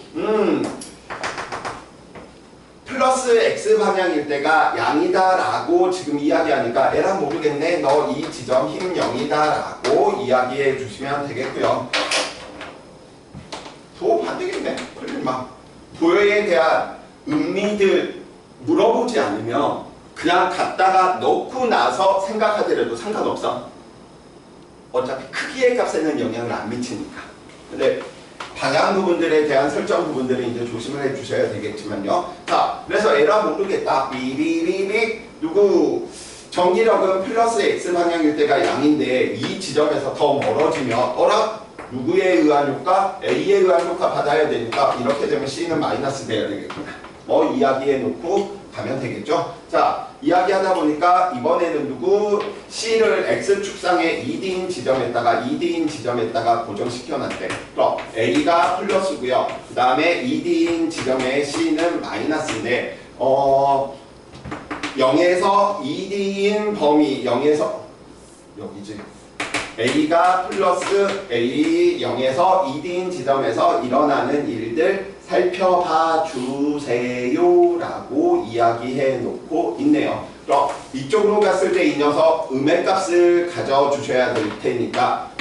플러스 X 방향일 때가 양이다라고 지금 이야기하니까 에라 모르겠네. 너 이 지점 힘 0이다라고 이야기해 주시면 되겠고요. 도움 안 되겠네. 설마. 도요에 대한 의미들 물어보지 않으면 그냥 갖다가 넣고 나서 생각하더라도 상관없어. 어차피 크기의 값에는 영향을 안 미치니까. 근데 방향 부분들에 대한 설정 부분들은 이제 조심을 해주셔야 되겠지만요. 자, 그래서 에라 모르겠다. 비비비비 누구 전기력은 플러스 X 방향일 때가 양인데 이 지점에서 더 멀어지면 누구에 의한 효과? A에 의한 효과 받아야 되니까 이렇게 되면 C는 마이너스 돼야 되겠구나. 뭐 이야기해 놓고 가면 되겠죠. 자, 이야기하다 보니까 이번에는 누구? C를 X축상의 2D인 지점에다가 고정시켜 놨대. 그럼 A가 플러스고요. 그 다음에 2D인 지점의 C는 마이너스인데 0에서 2D인 범위 0에서 여기지. A가 플러스 A 0에서 2D인 지점에서 일어나는 일들 살펴봐 주세요 라고 이야기해 놓고 있네요. 그럼 이쪽으로 갔을 때 이 녀석 음의 값을 가져주셔야 될 테니까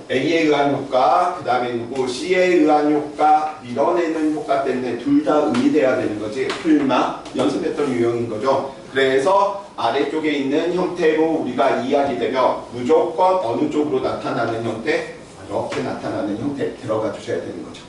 A에 의한 효과, 그 다음에 누구 C에 의한 효과, 밀어내는 효과 때문에 둘 다 의미돼야 되는 거지. 풀마 연습했던 유형인 거죠. 그래서 아래쪽에 있는 형태로 우리가 이야기되면 무조건 어느 쪽으로 나타나는 형태, 이렇게 나타나는 형태 들어가 주셔야 되는 거죠.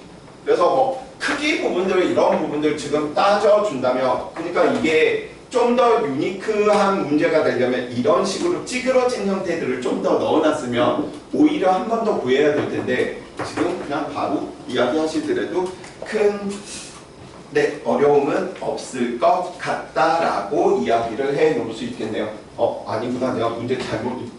그래서 뭐 크기 부분들 이런 부분들 지금 따져준다면 그러니까 이게 좀 더 유니크한 문제가 되려면 이런 식으로 찌그러진 형태들을 좀 더 넣어놨으면 오히려 한 번 더 구해야 될 텐데 지금 그냥 바로 이야기하시더라도 큰 어려움은 없을 것 같다라고 이야기를 해 놓을 수 있겠네요. 아니구나. 내가 문제 잘못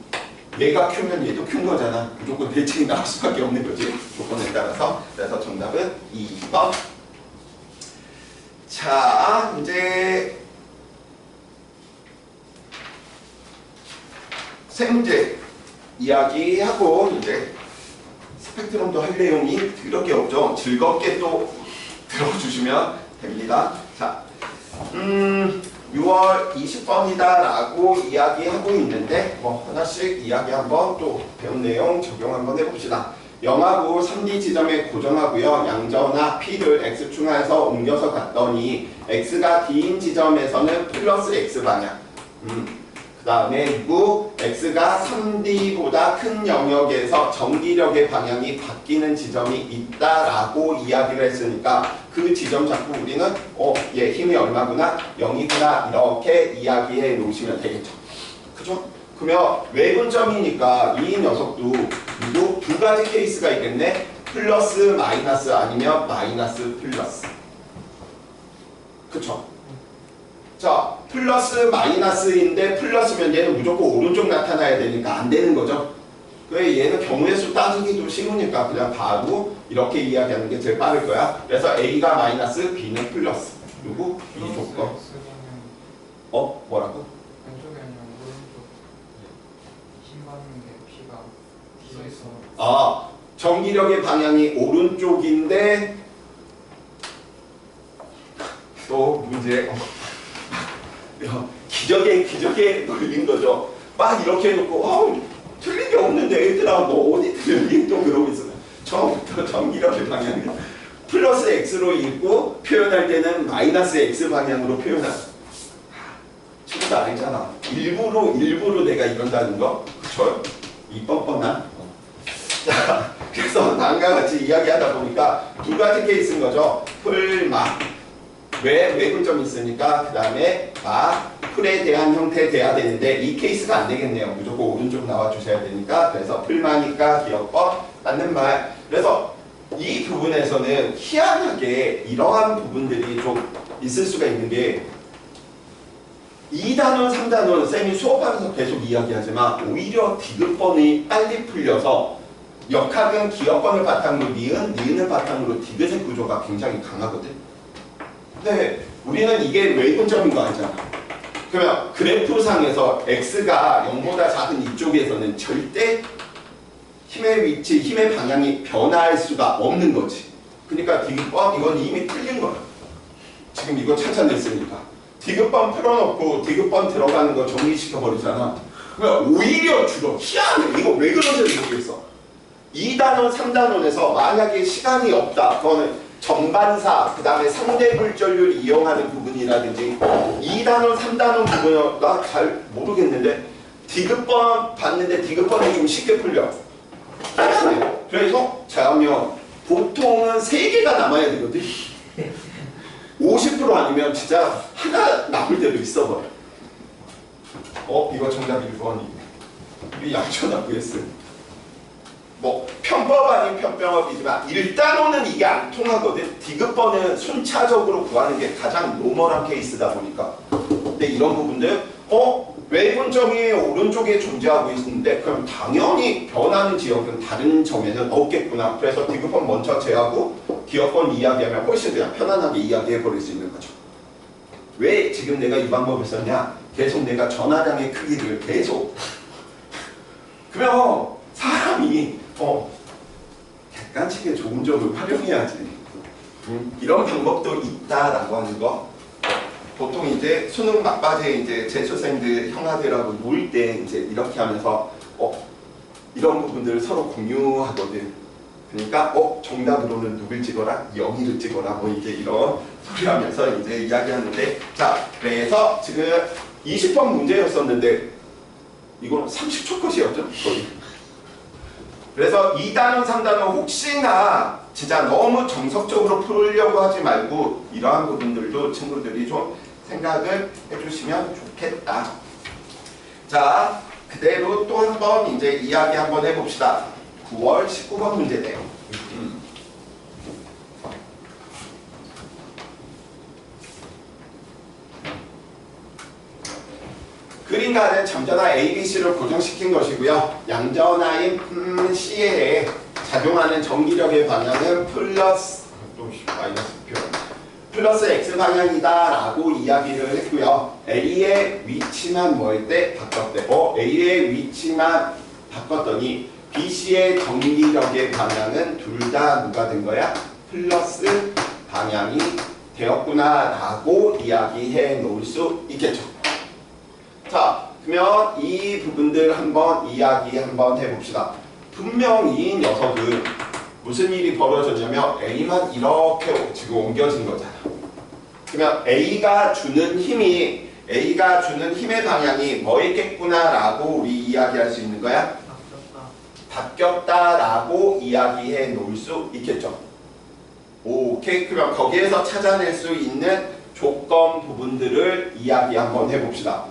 얘가 큐면 얘도 큐인 거잖아. 무조건 대칭이 나올 수밖에 없는 거지. 조건에 따라서. 그래서 정답은 2번. 자, 이제 세 문제 이야기하고 이제 스펙트럼도 할 내용이 그렇게 없죠. 즐겁게 또 들어주시면 됩니다. 자, 6월 20번이다 라고 이야기하고 있는데 뭐 하나씩 이야기 한번 또 배운 내용 적용 한번 해봅시다. 0하고 3D 지점에 고정하고요. 양전화 P를 X축에서 옮겨서 갔더니 X가 D인 지점에서는 플러스 X 방향. 그 다음에 누구? X가 3D보다 큰 영역에서 전기력의 방향이 바뀌는 지점이 있다라고 이야기를 했으니까 그 지점 자꾸 우리는 얘 힘이 얼마구나? 0이구나 이렇게 이야기해 놓으시면 되겠죠. 그죠? 그러면 외분점이니까 이 녀석도 누구? 두 가지 케이스가 있겠네. 플러스 마이너스 아니면 마이너스 플러스. 그쵸? 자, 플러스 마이너스인데 플러스면 얘는 무조건 오른쪽 나타나야 되니까 안 되는 거죠. 왜 얘는 경우의 수 따지기도 쉬우니까 그냥 바로 이렇게 이야기하는 게 제일 빠를 거야. 그래서 A가 마이너스, B는 플러스. 누구? 이 조건. 뭐라고? 왼쪽에 아니라 오른쪽 힘 받는 게 P가 뒤져 있어. 전기력의 방향이 오른쪽인데 기적에 걸린 거죠. 막 이렇게 해놓고 틀린 게 없는데 애들아 뭐 어디 틀렸니? 또 그러고 있어요. 처음부터 정기력의 방향이 플러스 x로 읽고 표현할 때는 마이너스 x 방향으로 표현하고. 친구도 아니잖아. 일부러 내가 이런다는 거. 그쵸? 이 뻔뻔한. 자, 그래서 다음과 같이 이야기하다 보니까 두 가지 케이스인 거죠. 풀마. 왜 분점이 있으니까 그 다음에 풀에 대한 형태 돼야 되는데 이 케이스가 안 되겠네요. 무조건 오른쪽 나와 주셔야 되니까. 그래서 풀마니까 기억법 맞는 말. 그래서 이 부분에서는 희한하게 이러한 부분들이 좀 있을 수가 있는 게 2단원, 3단원 쌤이 수업하면서 계속 이야기하지만 오히려 디귿번이 빨리 풀려서 역학은 기억번을 바탕으로 니은을 바탕으로 디귿의 구조가 굉장히 강하거든. 근데 우리는 이게 웨이분점인 거 알잖아. 그러면 그래프상에서 x가 0보다 작은 이쪽에서는 절대 힘의 위치, 힘의 방향이 변화할 수가 없는 거지. 그러니까 디귿번 이건 이미 틀린 거야. 지금 이거 찾아냈으니까. 디귿번 풀어놓고 디귿번 들어가는 거 정리시켜버리잖아. 그러면 오히려 줄어. 희한해. 이거 왜 그런지 모르겠어. 2단원, 3단원에서 만약에 시간이 없다. 그거는 전반사, 그 다음에 상대불절률 이용하는 부분이라든지 2단원, 3단원 부분은 나 잘 모르겠는데 디귿번 봤는데 디귿번이 좀 쉽게 풀려. 그래서 자면 보통은 3개가 남아야 되거든. 50% 아니면 진짜 하나 남을 때도 있어버려. 이거 정답 1번이네. 우리 양천하 구했어. 뭐 편법 아닌 편법이지만 1단원은 이게 안 통하거든. 디귿번은 순차적으로 구하는 게 가장 노멀한 케이스다 보니까. 근데 이런 부분들 외분점이 오른쪽에 존재하고 있는데 그럼 당연히 변하는 지역은 다른 점에는 없겠구나. 그래서 디귿번 먼저 제하고 기억번 이야기하면 훨씬 그냥 편안하게 이야기해 버릴 수 있는 거죠. 왜 지금 내가 이 방법을 썼냐? 계속 내가 전화량의 크기를 계속 그러면 사람이 객관식의 좋은 점을 활용해야지. 이런 방법도 있다라고 하는 거. 보통 이제 수능 막바지에 이제 재수생들 형아들하고 놀 때 이제 이렇게 하면서 이런 부분들을 서로 공유하거든. 그러니까 정답으로는 누굴 찍어라, 영희를 찍어라, 뭐 이제 이런 소리 하면서 이제 이야기하는데, 자, 그래서 지금 20번 문제였었는데 이거는 30초 컷이었죠? 거의. 그래서 2단원, 3단원 혹시나 진짜 너무 정석적으로 풀려고 하지 말고 이러한 부분들도 친구들이 좀 생각을 해주시면 좋겠다. 자, 그대로 또 한 번 이제 이야기 한번 해봅시다. 9월 19번 문제네요. 그림가는 점전화 A, B, C를 고정시킨 것이고요. 양전하인 C에 작용하는 전기력의 방향은 플러스 X 방향이다 라고 이야기를 했고요. A의 위치만 뭐일 때 바꿨대. A의 위치만 바꿨더니 BC의 전기력의 방향은 둘 다 누가 된 거야? 플러스 방향이 되었구나 라고 이야기해 놓을 수 있겠죠. 자, 그러면 이 부분들 한번 이야기 한번 해봅시다. 분명히 이 녀석은 무슨 일이 벌어졌냐면 A만 이렇게 지금 옮겨진 거잖아. 그러면 A가 주는 힘의 방향이 뭐였겠구나라고 우리 이야기할 수 있는 거야? 바뀌었다라고 이야기해 놓을 수 있겠죠. 오케이. 그럼 거기에서 찾아낼 수 있는 조건 부분들을 이야기 한번 해봅시다.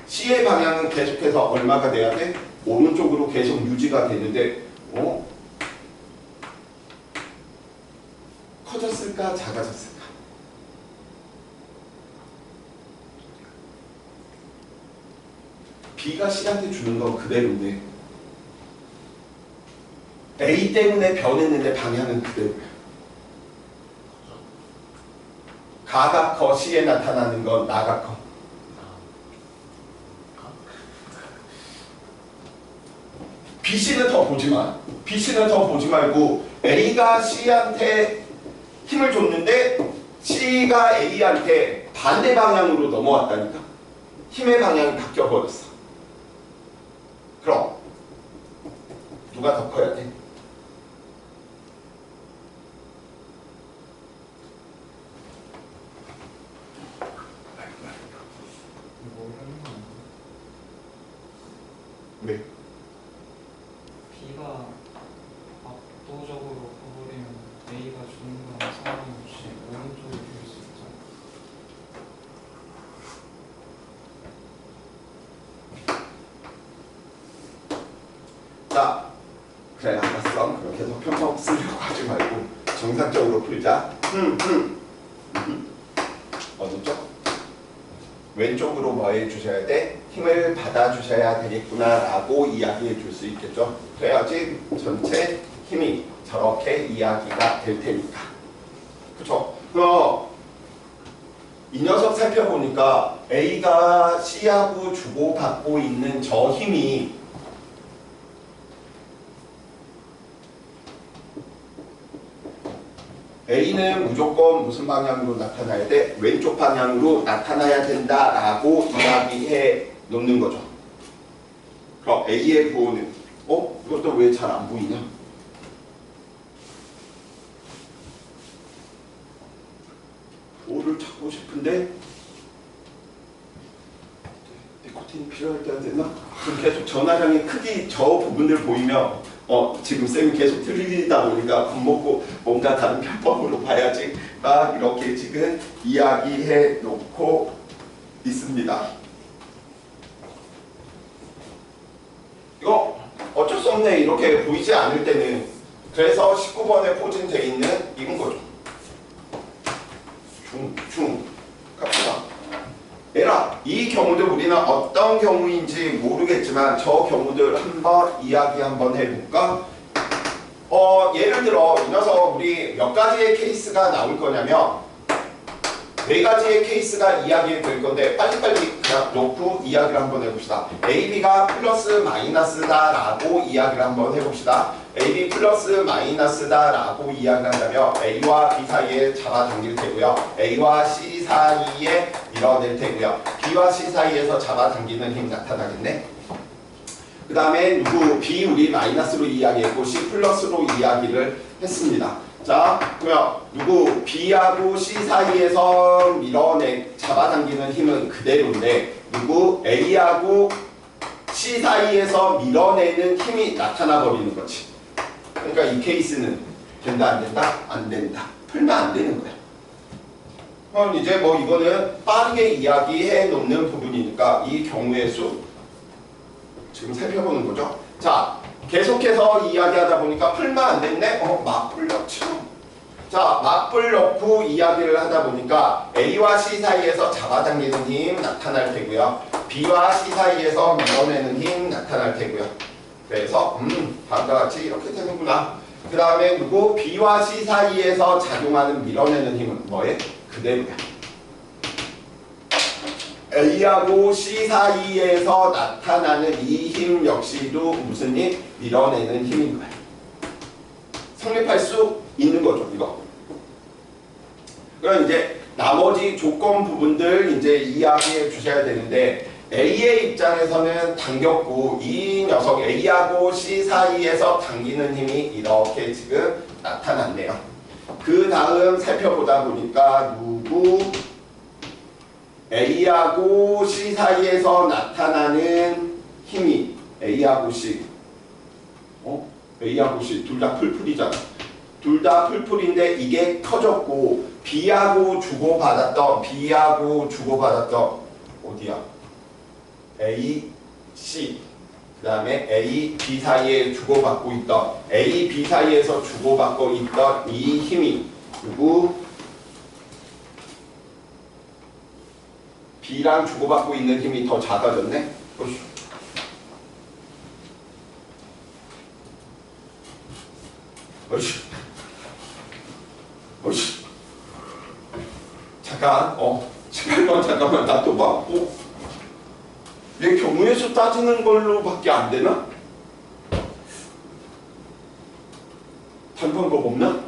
C의 방향은 계속해서 얼마가 돼야 돼? 오른쪽으로 계속 유지가 되는데 커졌을까? 작아졌을까? B가 C한테 주는 건 그대로인데 A 때문에 변했는데 방향은 그대로야. 가가 커 C에 나타나는 건 나가 커. BC는 더 보지 마. BC는 더 보지 말고 A가 C한테 힘을 줬는데 C가 A한테 반대 방향으로 넘어왔다니까. 힘의 방향이 바뀌어 버렸어. 그럼 누가 더 커야 돼? 이거 하는 거 아니야? 왜? B가 압도적으로 커버리면 A가 중간 상관 없이 오른쪽으로 줄수 있잖아. 자, 그래 알았어. 그렇게 해서 편법 쓰려고 하지 말고 정상적으로 풀자. 어디죠? 왼쪽으로 뭐 해주셔야 돼? 힘을 받아주셔야 되겠구나 라고 이야기해 줄 수 있겠죠. 그래야지 전체 힘이 저렇게 이야기가 될 테니까. 그쵸? 이 녀석 살펴보니까 A가 C하고 주고받고 있는 저 힘이 A는 무조건 무슨 방향으로 나타나야 돼? 왼쪽 방향으로 나타나야 된다라고 이야기해 놓는 거죠. 그럼 A의 부호는 이것도 왜 잘 안 보이냐? 부호를 찾고 싶은데 니코틴이 필요할 때가 되나? 그럼 계속 전화량의 크기 저 부분들 보이면 지금 쌤이 계속 틀리다 보니까 밥 먹고 뭔가 다른 편법으로 봐야지 막 이렇게 지금 이야기해 놓고 있습니다. 이거 어쩔 수 없네. 이렇게 보이지 않을 때는. 그래서 19번에 포진되어 있는 이건 거죠. 중 갑시다. 얘라 이 경우들 우리는 어떤 경우인지 모르겠지만 저 경우들 한번 이야기 한번 해볼까? 예를 들어 이 녀석 우리 몇 가지의 케이스가 나올 거냐면 4가지의 케이스가 이야기될 건데 빨리빨리 그냥 놓고 이야기를 한번 해봅시다. AB가 플러스 마이너스다 라고 이야기를 한번 해봅시다. AB 플러스 마이너스다 라고 이야기를 한다면 A와 B 사이에 잡아당길 테고요. A와 C 사이에 밀어낼 테고요. B와 C 사이에서 잡아당기는 힘 나타나겠네. 그 다음에 누구 B 우리 마이너스로 이야기했고 C 플러스로 이야기를 했습니다. 자, 그러면 누구 B하고 C 사이에서 잡아당기는 힘은 그대로인데 누구 A하고 C 사이에서 밀어내는 힘이 나타나 버리는 거지. 그러니까 이 케이스는 된다 안 된다? 안 된다. 풀면 안 되는 거야. 그럼 이제 뭐 이거는 빠르게 이야기해 놓는 부분이니까 이 경우의 수 지금 살펴보는 거죠. 자, 계속해서 이야기하다 보니까 풀면 안 됐네? 맞불 넣죠. 자, 맞불 넣고 이야기를 하다 보니까 A와 C 사이에서 잡아당기는 힘 나타날 테고요. B와 C 사이에서 밀어내는 힘 나타날 테고요. 그래서 다음과 같이 이렇게 되는구나. 그 다음에 누구? B와 C 사이에서 작용하는 밀어내는 힘은 뭐에? 그대로야. A하고 C 사이에서 나타나는 이 힘 역시도 무슨 힘? 밀어내는 힘인 거야. 성립할 수 있는 거죠, 이거. 그럼 이제 나머지 조건 부분들 이제 이야기해 주셔야 되는데 A의 입장에서는 당겼고 이 녀석 A하고 C 사이에서 당기는 힘이 이렇게 지금 나타났네요. 그 다음 살펴보다 보니까 누구? A하고 C 사이에서 나타나는 힘이 A하고 C A하고 C 둘 다 풀풀이잖아. 둘 다 풀풀인데 이게 커졌고 B하고 주고받았던 어디야? A, C 그 다음에 A, B 사이에 주고받고 있던 A, B 사이에서 주고받고 있던 이 힘이 누구? B랑 주고받고 있는 힘이 더 작아졌네? 어이씨. 잠깐, 18번 잠깐만 놔둬봐. 내 경우의 수 따지는 걸로 밖에 안 되나? 다른 방법 없나?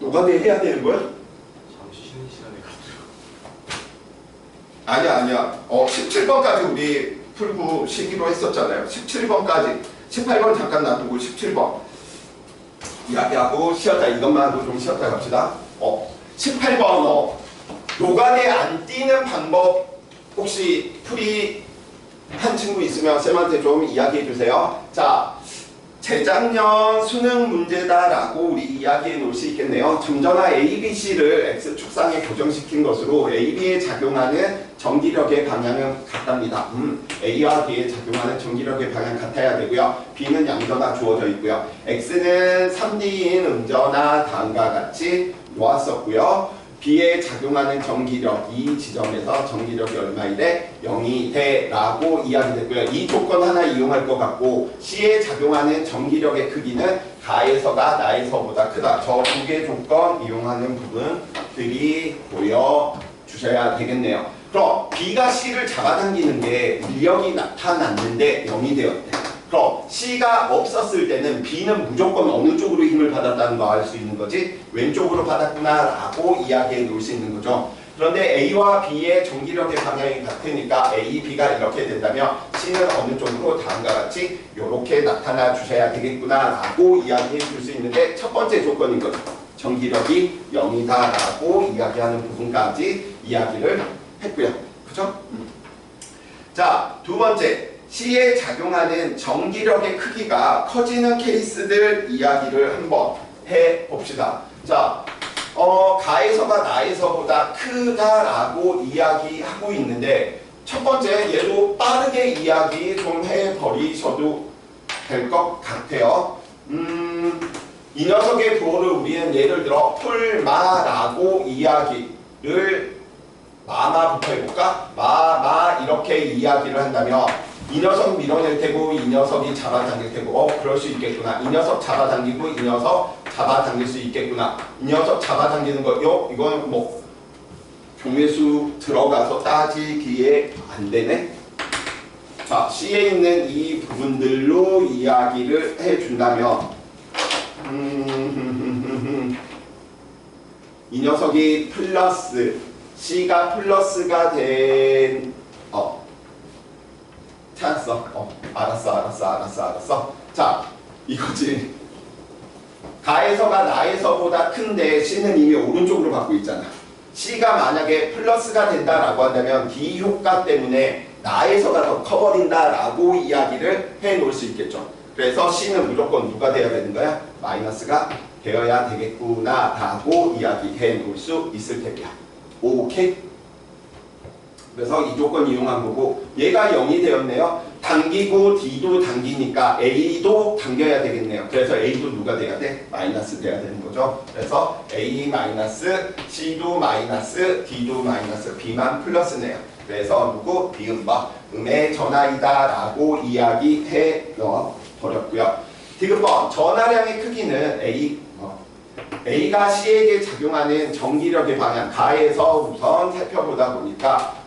녹아내 해야 되는 거야? 잠시 쉬는 시간에 가지고 아니야. 17번까지 우리 풀고 시기로 했었잖아요. 17번까지. 18번 잠깐 놔두고 17번. 이야기하고 쉬었다. 이것만 하고 좀 쉬었다 갑시다. 18번 노간에 안 띄는 방법 혹시 풀이 한 친구 있으면 쌤한테 좀 이야기해 주세요. 자, 재작년 수능 문제다라고 우리 이야기해 놓을 수 있겠네요. 점전화 ABC를 X축상에 고정시킨 것으로 AB에 작용하는 전기력의 방향은 같답니다. A와 B에 작용하는 전기력의 방향 같아야 되고요. B는 양전화 주어져 있고요. X는 3D인 음전화 다음과 같이 놓았었고요. B에 작용하는 전기력 이 지점에서 전기력이 얼마이래? 0이 돼 라고 이야기됐고요. 이 조건 하나 이용할 것 같고 C에 작용하는 전기력의 크기는 가에서가 나에서보다 크다. 저 두 개 조건 이용하는 부분들이 보여주셔야 되겠네요. 그럼 B가 C를 잡아당기는 게 인력이 나타났는데 0이 되었대. 그럼 C가 없었을 때는 B는 무조건 어느 쪽으로 힘을 받았다는 거 알 수 있는 거지? 왼쪽으로 받았구나 라고 이야기해 놓을 수 있는 거죠. 그런데 A와 B의 전기력의 방향이 같으니까 A, B가 이렇게 된다면 C는 어느 쪽으로 다음과 같이 이렇게 나타나 주셔야 되겠구나 라고 이야기해 줄 수 있는데 첫 번째 조건인 거죠. 전기력이 0이다 라고 이야기하는 부분까지 이야기를 했고요. 그죠? 자, 두 번째. C에 작용하는 전기력의 크기가 커지는 케이스들 이야기를 한번 해봅시다. 자, 가에서가 나에서보다 크다라고 이야기하고 있는데 첫 번째 얘도 빠르게 이야기 좀 해버리셔도 될 것 같아요. 이 녀석의 부호를 우리는 예를 들어 풀마라고 이야기를 마마부터 해볼까? 마 이렇게 이야기를 한다면 이 녀석 밀어낼 테고 이 녀석이 잡아당길 테고 그럴 수 있겠구나. 이 녀석 잡아당기고 이 녀석 잡아당길 수 있겠구나. 이 녀석 잡아당기는 거 이건 뭐 경매수 들어가서 따지기에 안 되네. 자, C에 있는 이 부분들로 이야기를 해준다면 이 녀석이 플러스 C가 플러스가 된 찾았어. 알았어. 자, 이거지. 가에서가 나에서보다 큰데 C는 이미 오른쪽으로 받고 있잖아. C가 만약에 플러스가 된다라고 한다면 D 효과 때문에 나에서가 더 커버린다라고 이야기를 해놓을 수 있겠죠. 그래서 C는 무조건 누가 돼야 되는 거야? 마이너스가 되어야 되겠구나라고 이야기해 놓을 수 있을 테고요. 오케이? 그래서 이 조건 이용한 거고 얘가 0이 되었네요. 당기고 D도 당기니까 A도 당겨야 되겠네요. 그래서 A도 누가 돼야 돼? 마이너스 돼야 되는 거죠. 그래서 A 마이너스, C도 마이너스, D도 마이너스, B만 플러스네요. 그래서 누구? 음의 전하이다 라고 이야기해 넣어버렸고요. 디귿번 전하량의 크기는 A가 C에게 작용하는 전기력의 방향 가에서 우선 살펴보다 보니까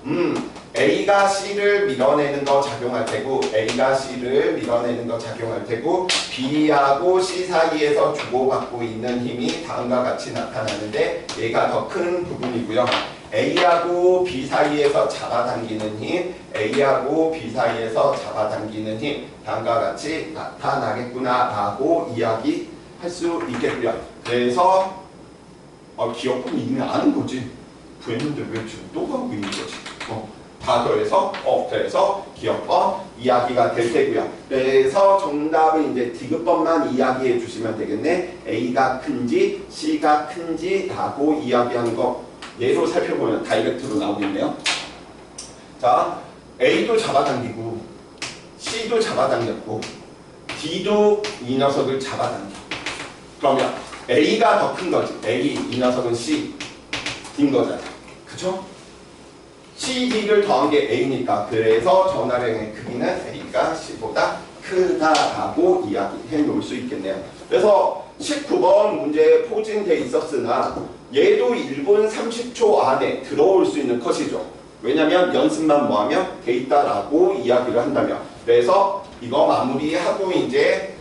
A가 C를 밀어내는 거 작용할 테고 A가 C를 밀어내는 거 작용할 테고 B하고 C 사이에서 주고받고 있는 힘이 다음과 같이 나타나는데 얘가 더 큰 부분이고요. A하고 B 사이에서 잡아당기는 힘, A하고 B 사이에서 잡아당기는 힘 다음과 같이 나타나겠구나 라고 이야기할 수 있겠고요. 그래서 기억은 이미 아는 거지. 구했는데 왜 지금 또 가고 있는 거지? 다 더해서 그래서 기억번 이야기가 될 테고요. 그래서 정답은 이제 디귿번만 이야기해 주시면 되겠네. A가 큰지 C가 큰지 라고 이야기하는 거 예로 살펴보면 다이렉트로 나오겠네요. 자, A도 잡아당기고 C도 잡아당겼고 D도 이 녀석을 잡아당겨. 그러면 A가 더 큰 거지. 이 녀석은 C 인 거잖아. 그쵸? C, D를 더한 게 A니까 그래서 전하량의 크기는 A가 C보다 크다라고 이야기해 놓을 수 있겠네요. 그래서 19번 문제에 포진돼 있었으나 얘도 1분 30초 안에 들어올 수 있는 컷이죠. 왜냐면 연습만 뭐하면 돼 있다라고 이야기를 한다면. 그래서 이거 마무리하고 이제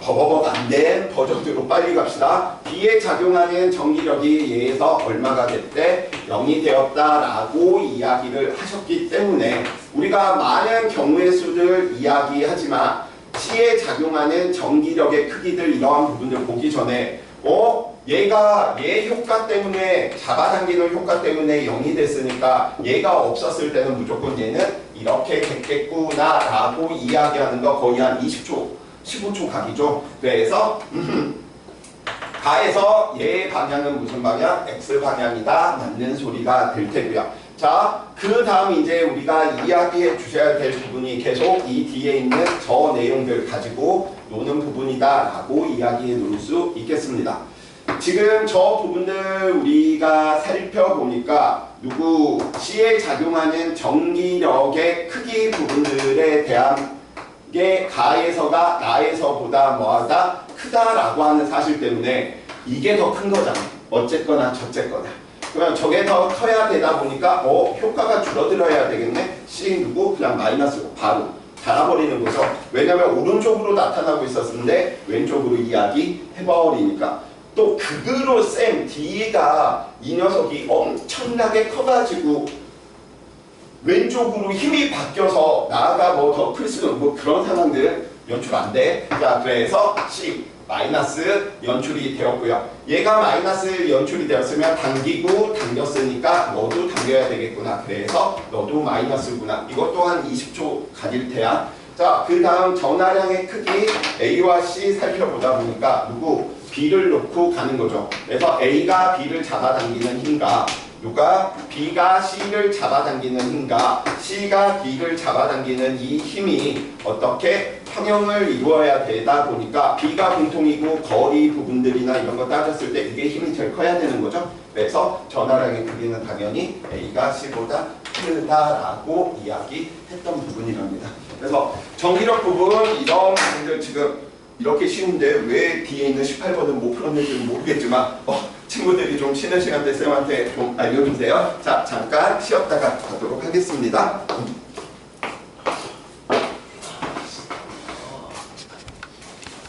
버버벅 안 된 버전으로 빨리 갑시다. B에 작용하는 전기력이 얘에서 얼마가 됐대? 0이 되었다라고 이야기를 하셨기 때문에 우리가 많은 경우의 수를 이야기하지만 C에 작용하는 전기력의 크기들 이러한 부분들 보기 전에 얘가 얘 효과 때문에 잡아당기는 효과 때문에 0이 됐으니까 얘가 없었을 때는 무조건 얘는 이렇게 됐겠구나 라고 이야기하는 거 거의 한 20초 15초 각이죠. 그래서 가에서 얘의 방향은 무슨 방향? X 방향이다. 맞는 소리가 될 테고요. 자, 그 다음 이제 우리가 이야기해 주셔야 될 부분이 계속 이 뒤에 있는 저 내용들 가지고 노는 부분이다 라고 이야기해 놓을 수 있겠습니다. 지금 저 부분들 우리가 살펴보니까 누구 C에 작용하는 전기력의 크기 부분들에 대한 게 가에서가 나에서보다 뭐하다 크다라고 하는 사실 때문에 이게 더 큰 거잖아. 어쨌거나 저쨌거나. 그러면 저게 더 커야 되다 보니까 효과가 줄어들어야 되겠네. C 누구 그냥 마이너스 바로 달아버리는 거죠. 왜냐면 오른쪽으로 나타나고 있었는데 왼쪽으로 이야기 해버리니까. 또 극으로 쌤 D가 이 녀석이 엄청나게 커가지고 왼쪽으로 힘이 바뀌어서 나가 뭐 더 클 수는 뭐 그런 상황들 연출 안 돼. 자, 그래서 C 마이너스 연출이 되었고요. 얘가 마이너스 연출이 되었으면 당기고 당겼으니까 너도 당겨야 되겠구나. 그래서 너도 마이너스구나. 이것 또한 20초 가질 테야. 자, 그 다음 전하량의 크기 A와 C 살펴보다 보니까 누구 B를 놓고 가는 거죠. 그래서 A가 B를 잡아당기는 힘과 누가 B가 C를 잡아당기는 힘과 C가 B를 잡아당기는 이 힘이 어떻게 평형을 이루어야 되다 보니까 B가 공통이고 거리 부분들이나 이런 거 따졌을 때 이게 힘이 제일 커야 되는 거죠. 그래서 전하량의 크기는 당연히 A가 C보다 크다라고 이야기했던 부분이랍니다. 그래서 전기력 부분 이런 부분들 지금 이렇게 쉬운데 왜 뒤에 있는 18번은 못 풀었는지는 모르겠지만 친구들이 좀 쉬는 시간 때 쌤한테 좀 알려주세요. 자, 잠깐 쉬었다가 가도록 하겠습니다.